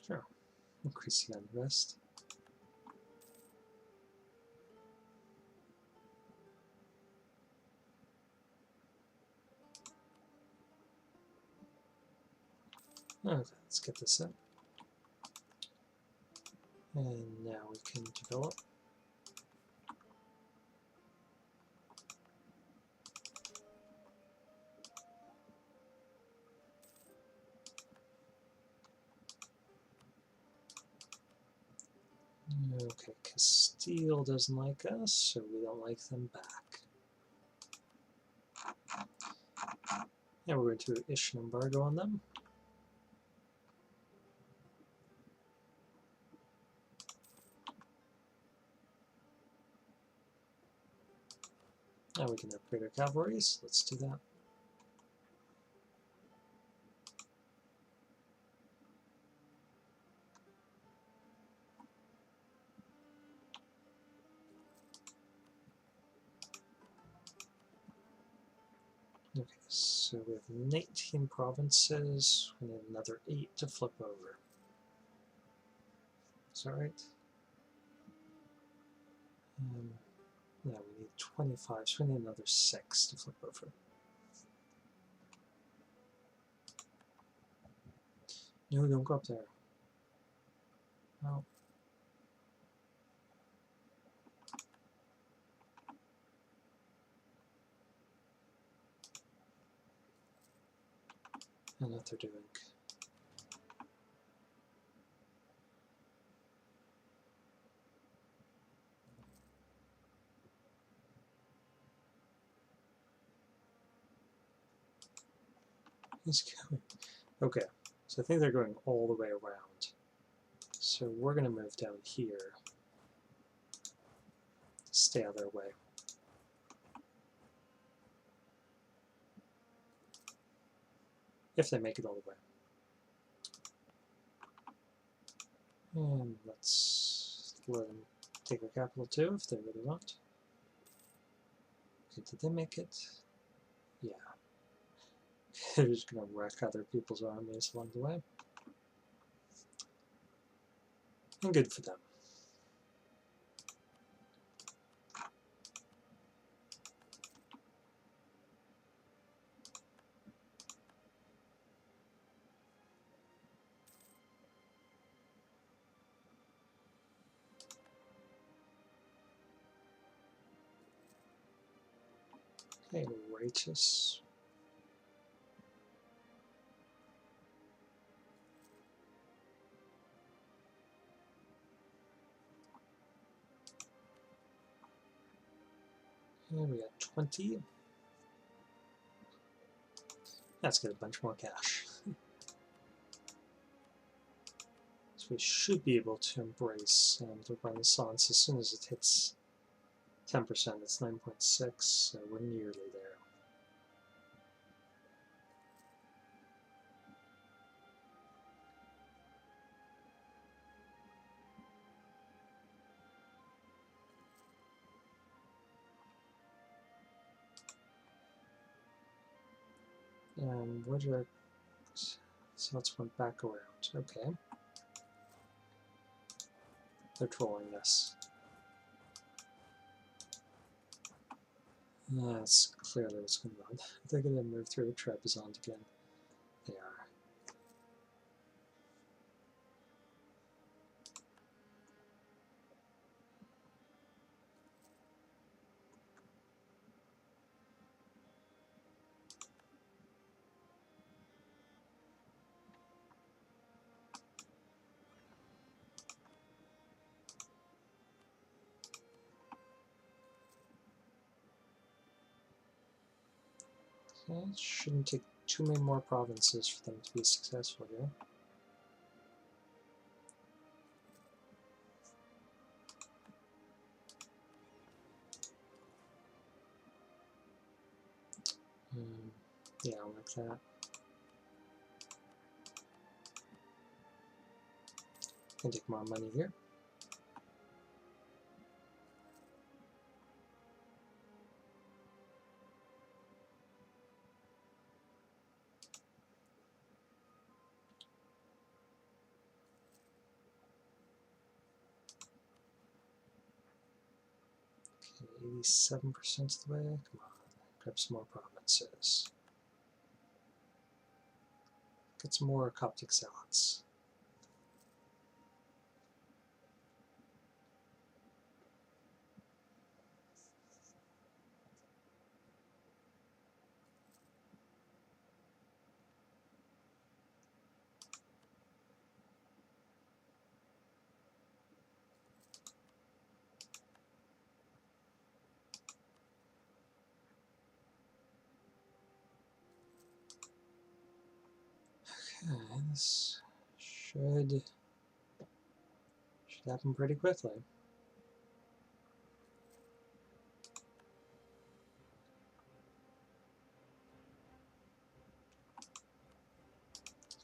Sure. Increasing unrest. Okay, let's get this in. And now we can develop. Okay, Castile doesn't like us, so we don't like them back. And we're going to issue an embargo on them. And we can upgrade our cavalry, so let's do that. Okay, so we have 19 provinces. We need another 8 to flip over. Is that right? No, we need 25, so we need another 6 to flip over. No, don't go up there. No. I know what they're doing. He's going. Okay, so I think they're going all the way around. So we're going to move down here. Stay out of their way. If they make it all the way. And let's let them take our capital too, if they really want. Okay, did they make it? Yeah. They're just going to wreck other people's armies along the way. And good for them. Okay, righteous. And we got 20. Let's get a bunch more cash. So we should be able to embrace the Renaissance as soon as it hits 10%. It's 9.6, so we're nearly there. Where did our... So let's went back around. Okay. They're trolling us. That's clearly what's going on. They're going to move through the trapezoid again. They are. Okay, it shouldn't take too many more provinces for them to be successful here. Yeah, like that. Can take more money here. Okay, 87% of the way. Come on, grab some more provinces. Get some more Coptic zealots. Okay, this should happen pretty quickly.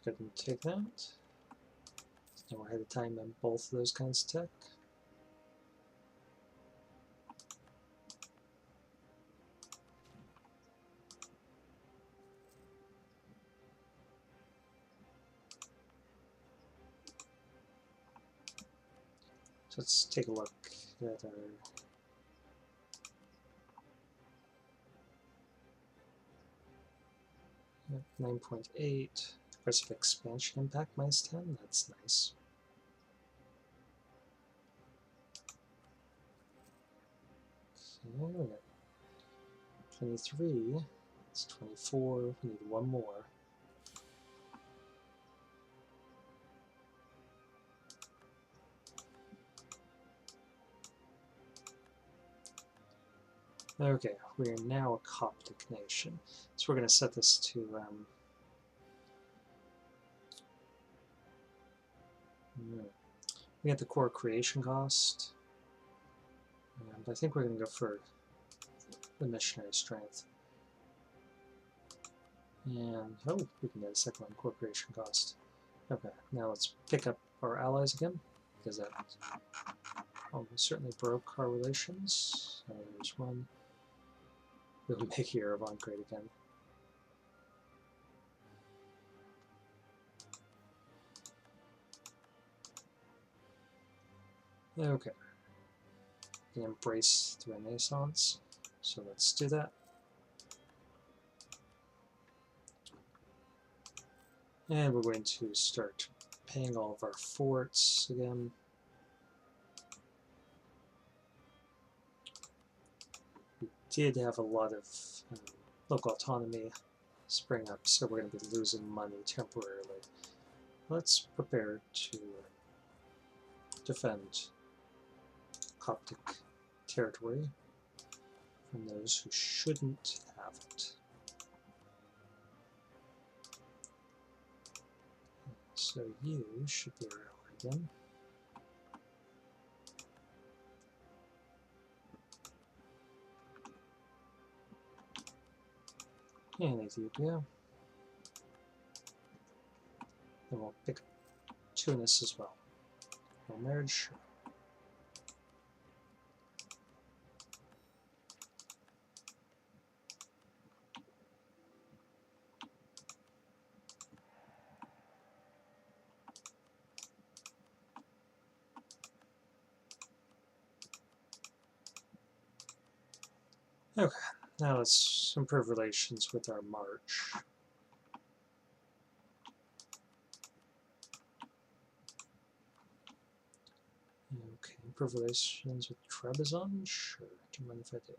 Go ahead and take that. Now we're ahead of time on both of those kinds of tech. So let's take a look at our 9.8. Aggressive expansion impact -10. That's nice. Okay, we got 23. It's 24. We need one more. Okay, we are now a Coptic nation. So we're going to set this to we get the core creation cost. And I think we're going to go for the missionary strength. And, oh, we can get a second one, core creation cost. Okay, now let's pick up our allies again, because that almost certainly broke our relations. There's one. We'll make Yerevan great again. Okay. We can embrace the Renaissance, so let's do that. And we're going to start paying all of our forts again. We did have a lot of local autonomy spring up, so we're going to be losing money temporarily. Let's prepare to defend Coptic territory and those who shouldn't have it. So you should be around again. And Ethiopia. Then we'll pick Tunis as well. No marriage. Okay, now let's improve relations with our March. Okay, improve relations with Trebizond? Sure, do you mind if I do?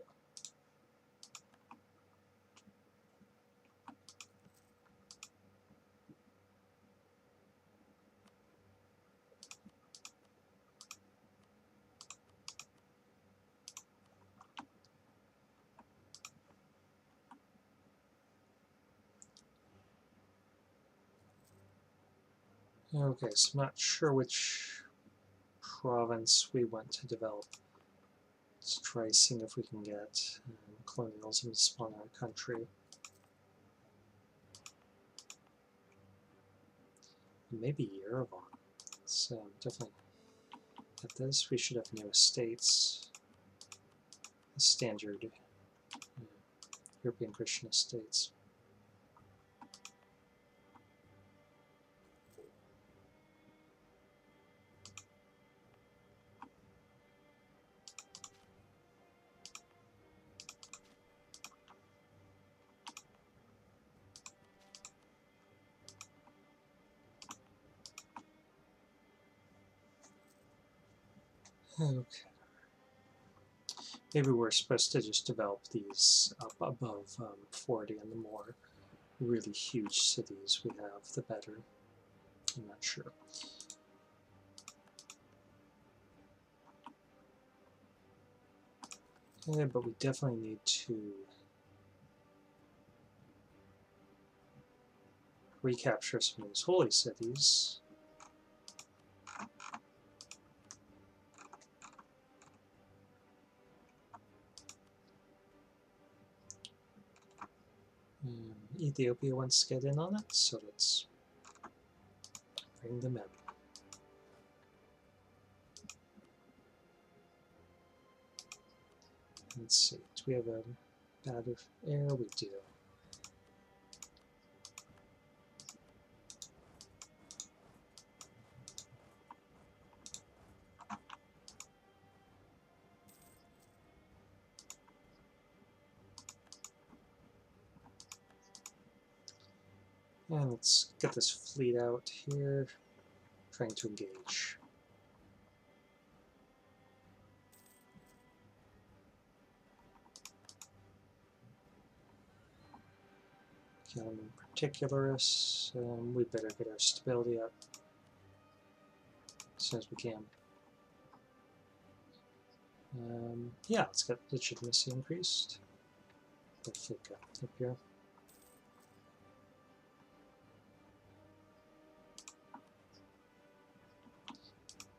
Okay, so I'm not sure which province we want to develop. Let's try seeing if we can get colonialism to spawn our country. Maybe Yerevan. So definitely at this we should have new estates. Standard European Christian estates. Okay. Maybe we're supposed to just develop these up above 40, and the more really huge cities we have, the better. I'm not sure. Yeah, but we definitely need to recapture some of these holy cities. Ethiopia wants to get in on it, so let's bring them in. Let's see, do we have a bad air? We do. And let's get this fleet out here, trying to engage. In particular, we better get our stability up as soon as we can. Yeah, let's get legitimacy increased. Get fleet up here.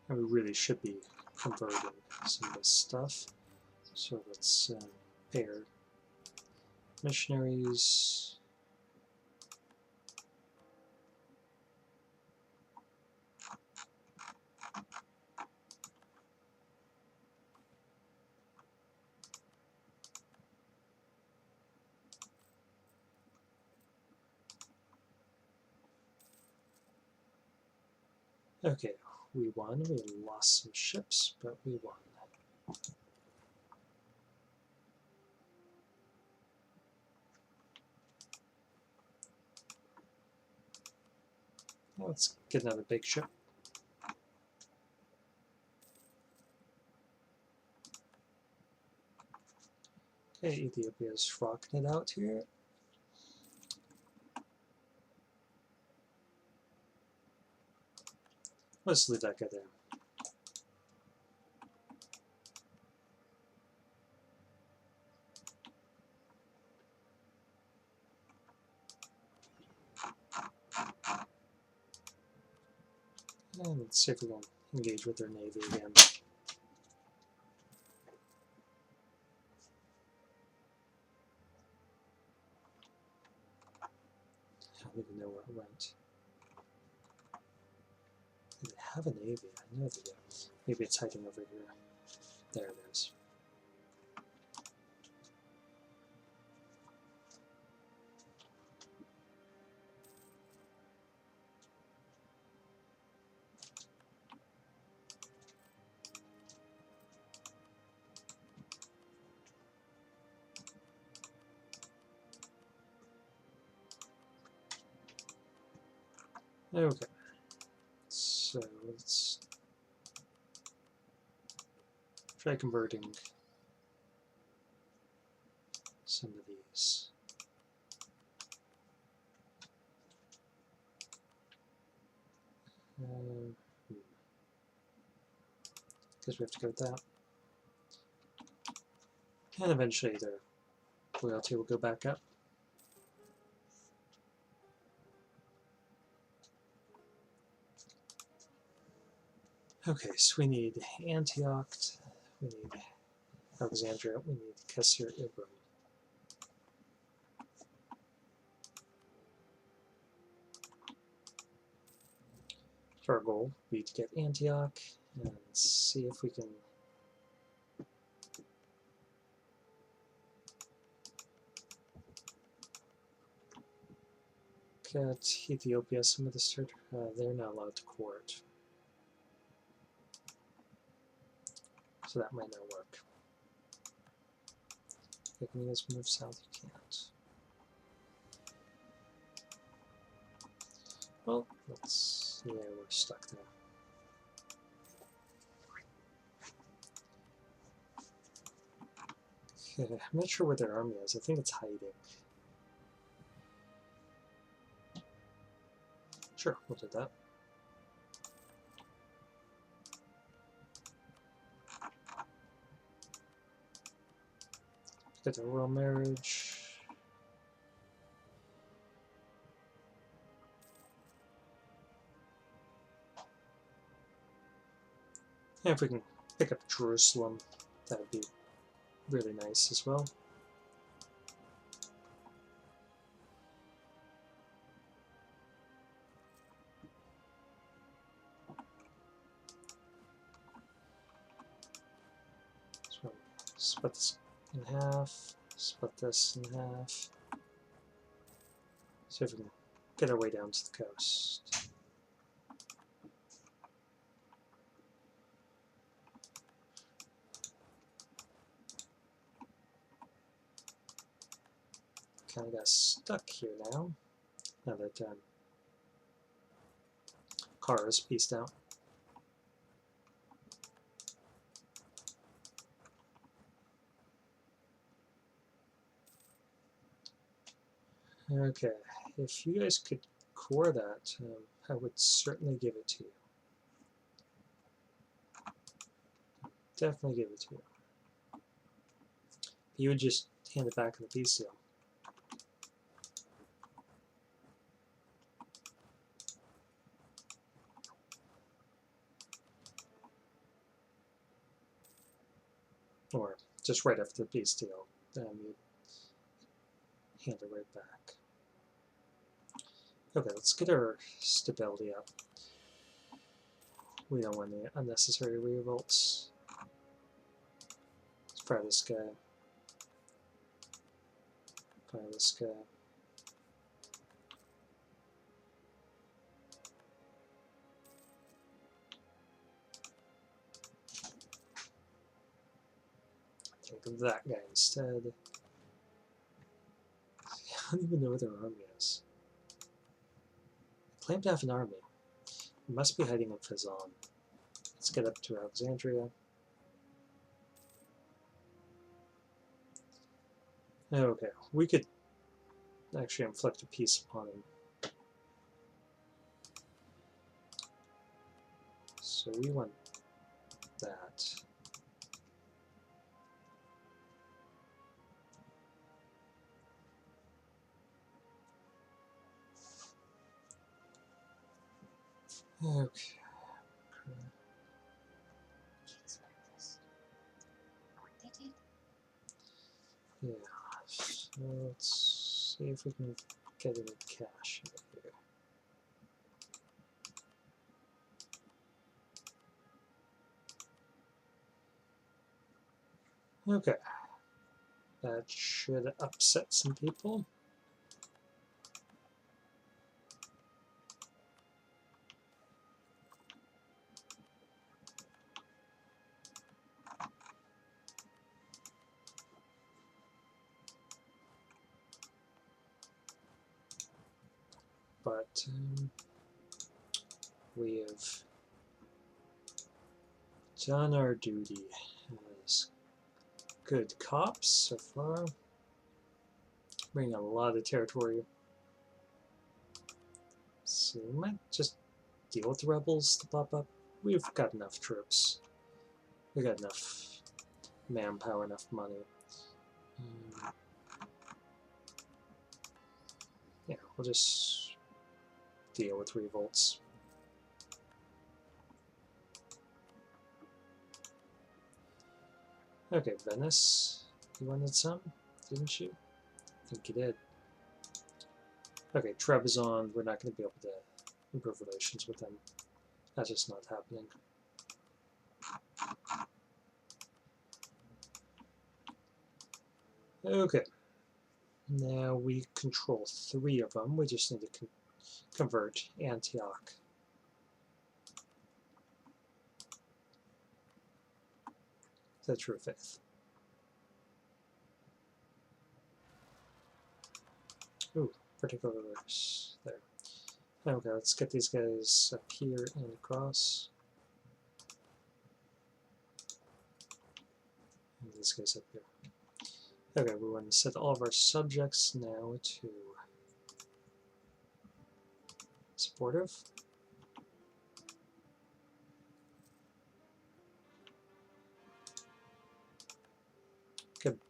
And we really should be converting some of this stuff. So let's pair missionaries. Okay, we won. We lost some ships, but we won. Let's get another big ship. Okay, Ethiopia's rocking it out here. Let's leave that guy there. And let's see if we can engage with their navy again. I don't even know where it went. Do they have a navy? I know they do. Maybe it's hiding over here. There it is. Okay, so let's try converting some of these. Because we have to go with that. And eventually their loyalty will go back up. Okay, so we need Antioch, we need Alexandria, we need Caesar Ibram. So our goal will be to get Antioch and see if we can get Ethiopia some of the start. They're not allowed to court. So that might not work. If you guys move south, you can't. Well, let's. Yeah, we're stuck there. Okay, I'm not sure where their army is. I think it's hiding. Sure, we'll do that. Get the royal marriage. And if we can pick up Jerusalem, that would be really nice as well. So split this in half, split this in half. See if we can get our way down to the coast. Kind of got stuck here now that Car is pieced out. Okay, if you guys could core that, I would certainly give it to you. Definitely give it to you. You would just hand it back in the peace deal. Or just right after the peace deal, you hand it right back. Okay, let's get our stability up. We don't want any unnecessary revolts. Let's fire this guy. Fire this guy. Take that guy instead. I don't even know where their army is. Claim to have an army. It must be hiding in Fezzan. Let's get up to Alexandria. Okay, we could actually inflict a peace upon him. So we want that. Okay. Yeah, so let's see if we can get any cash in here. Okay, that should upset some people. But we have done our duty as good cops so far. Bringing a lot of territory. So we might just deal with the rebels to pop up. We've got enough troops. We've got enough manpower, enough money. Yeah, we'll just deal with revolts. Okay, Venice. You wanted some, didn't you? I think you did. Okay, Trebizond, we're not going to be able to improve relations with them. That's just not happening. Okay. Now we control 3 of them. We just need to convert Antioch. The true faith. Ooh, particulars there. Okay, let's get these guys up here and across. And these guys up here. Okay, we want to set all of our subjects now to supportive.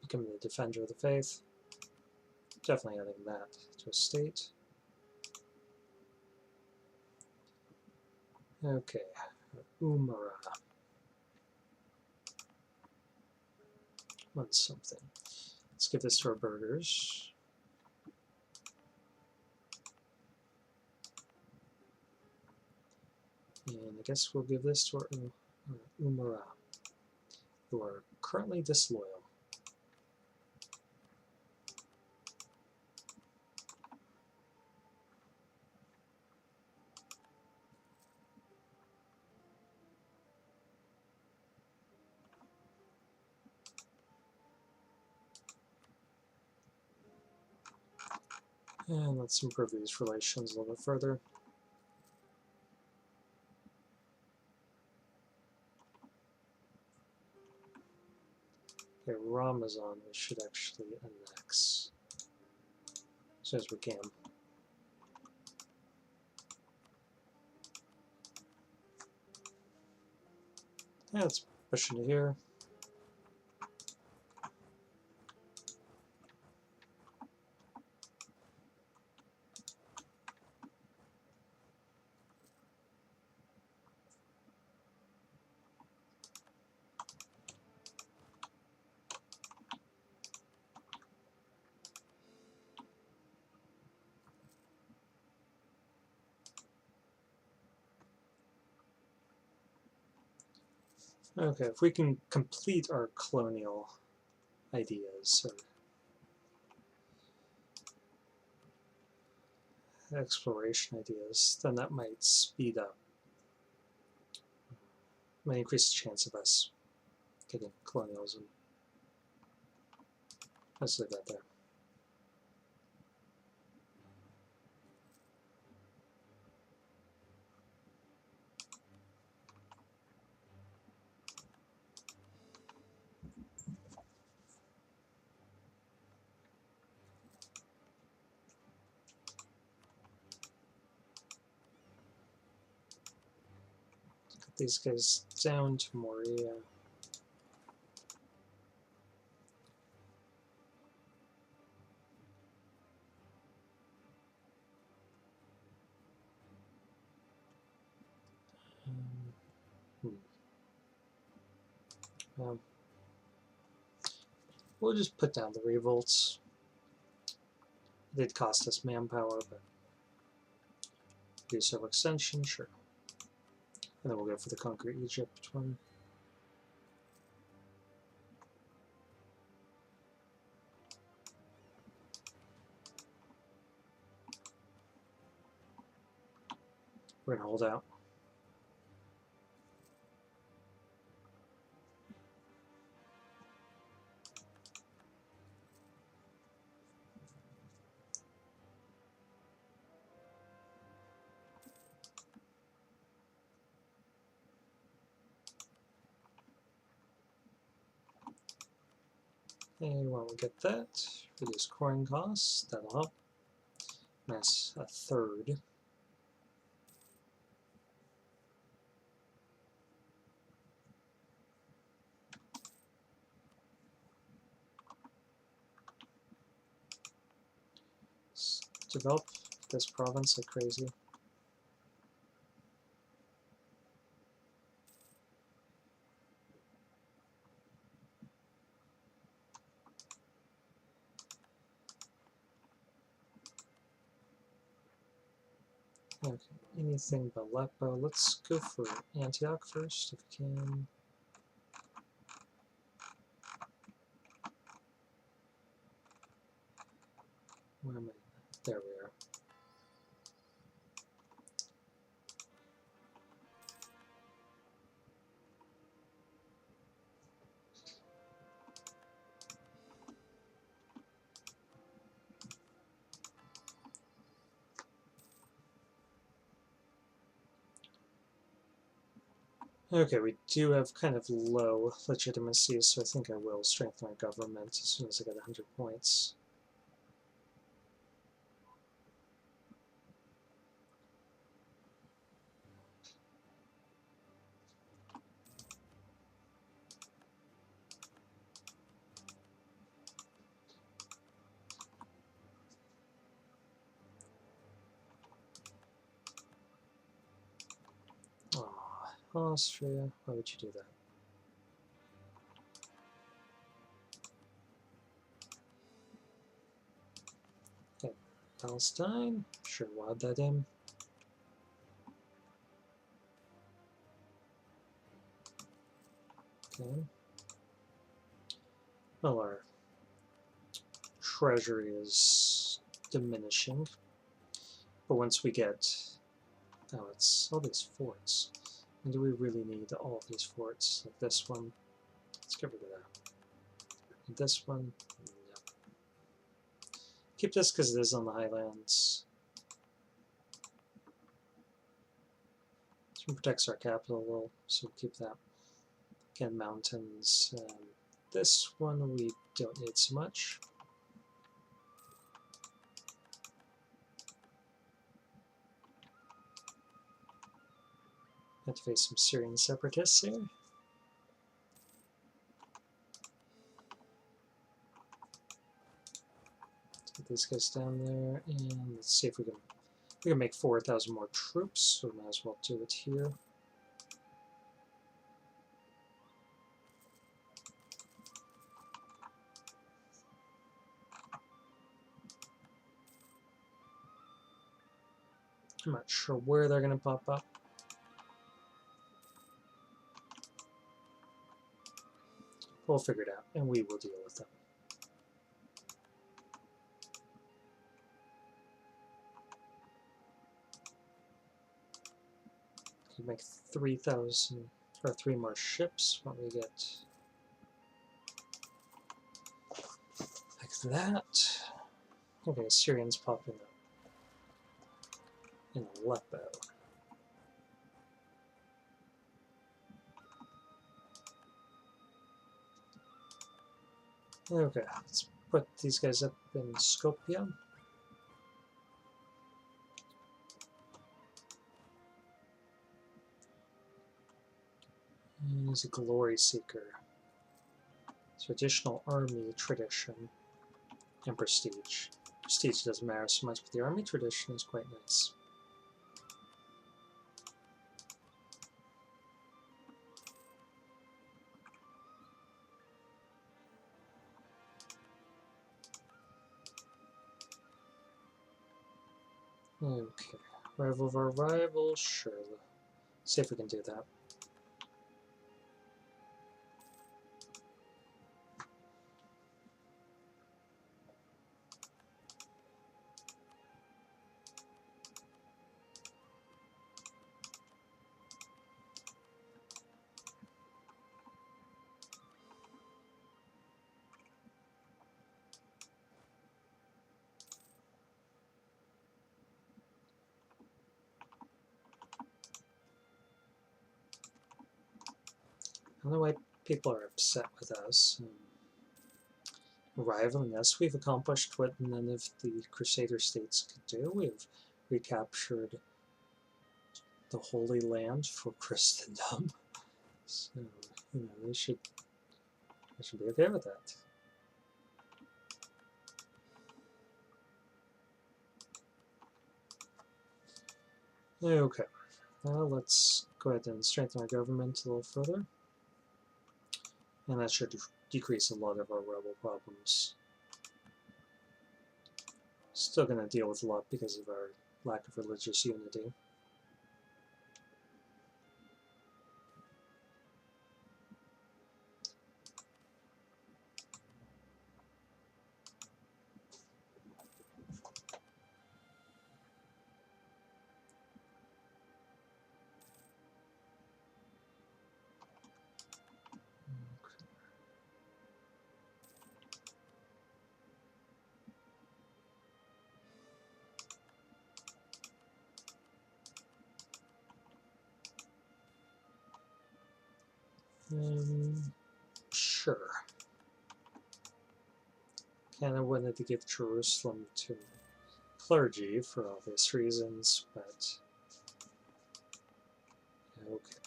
Becoming the defender of the faith. Definitely adding that to a state. Okay, Umara. Wants something. Let's give this to our burghers. And I guess we'll give this to our Umara, who are currently disloyal. And let's improve these relations a little bit further. Okay, Ramazan we should actually annex as soon as we can. Yeah, let's push into here. Okay, if we can complete our colonial ideas or exploration ideas, then that might speed up, might increase the chance of us getting colonialism. Let's leave that there. Get these guys down to Morea. Well, We'll just put down the revolts. They'd cost us manpower, but do civil extension, sure. And then we'll go for the Conquer Egypt one. We're going to hold out. And when we get that, reduce coin costs, that'll help. That's a third. Let's develop this province like crazy. Okay, anything but Aleppo. Let's go for Antioch first, if we can. Where am I? There we are. Okay, we do have kind of low legitimacy, so I think I will strengthen our government as soon as I get 100 points. Aw, Austria, why would you do that? Okay, Palestine, sure, we'll add that in. Okay. Well, our treasury is diminishing, but once we get, oh, it's all these forts. And do we really need all of these forts? Like this one, let's get rid of that. And this one, no. Keep this because it is on the highlands. It protects our capital well, so we'll keep that. Again, mountains. This one we don't need so much. Have to face some Syrian separatists here. Let's get these guys down there, and let's see if we can make 4,000 more troops, so we might as well do it here. I'm not sure where they're going to pop up. We'll figure it out, and we will deal with them. We can make 3,000 or 3 more ships when we get like that. Okay, Syrians popping up in Aleppo. Okay, let's put these guys up in Skopje. He's a glory seeker. So additional army tradition and prestige. Prestige doesn't matter so much, but the army tradition is quite nice. Okay, rival of our rival, sure. See if we can do that. I don't know why people are upset with us. Rivaling us, we've accomplished what none of the Crusader states could do. We've recaptured the Holy Land for Christendom. So, they should be okay with that. Okay, now let's go ahead and strengthen our government a little further. And that should decrease a lot of our rebel problems. Still going to deal with a lot because of our lack of religious unity. Sure. Kind of wanted to give Jerusalem to clergy for obvious reasons, but okay.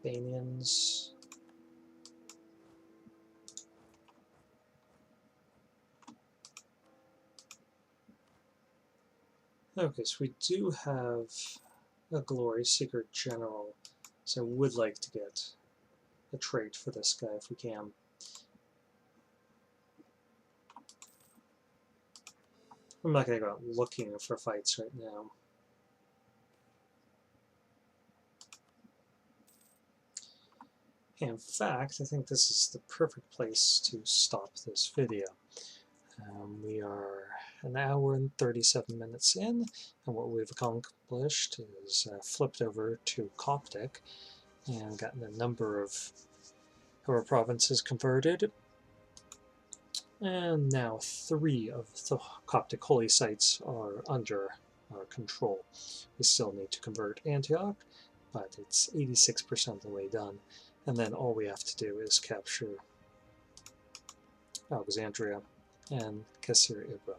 Albanians. Okay, so we do have a glory seeker general, so I would like to get a trait for this guy if we can. I'm not going to go out looking for fights right now. In fact, I think this is the perfect place to stop this video. We are an hour and 37 minutes in, and what we've accomplished is flipped over to Coptic and gotten a number of our provinces converted. And now 3 of the Coptic holy sites are under our control. We still need to convert Antioch, but it's 86% of the way done. And then all we have to do is capture Alexandria and Kassir Ibra.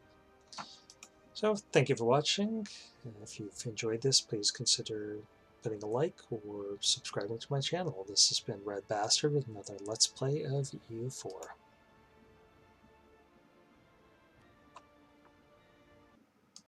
So thank you for watching. If you've enjoyed this, please consider putting a like or subscribing to my channel. This has been RedBstrd with another Let's Play of EU4.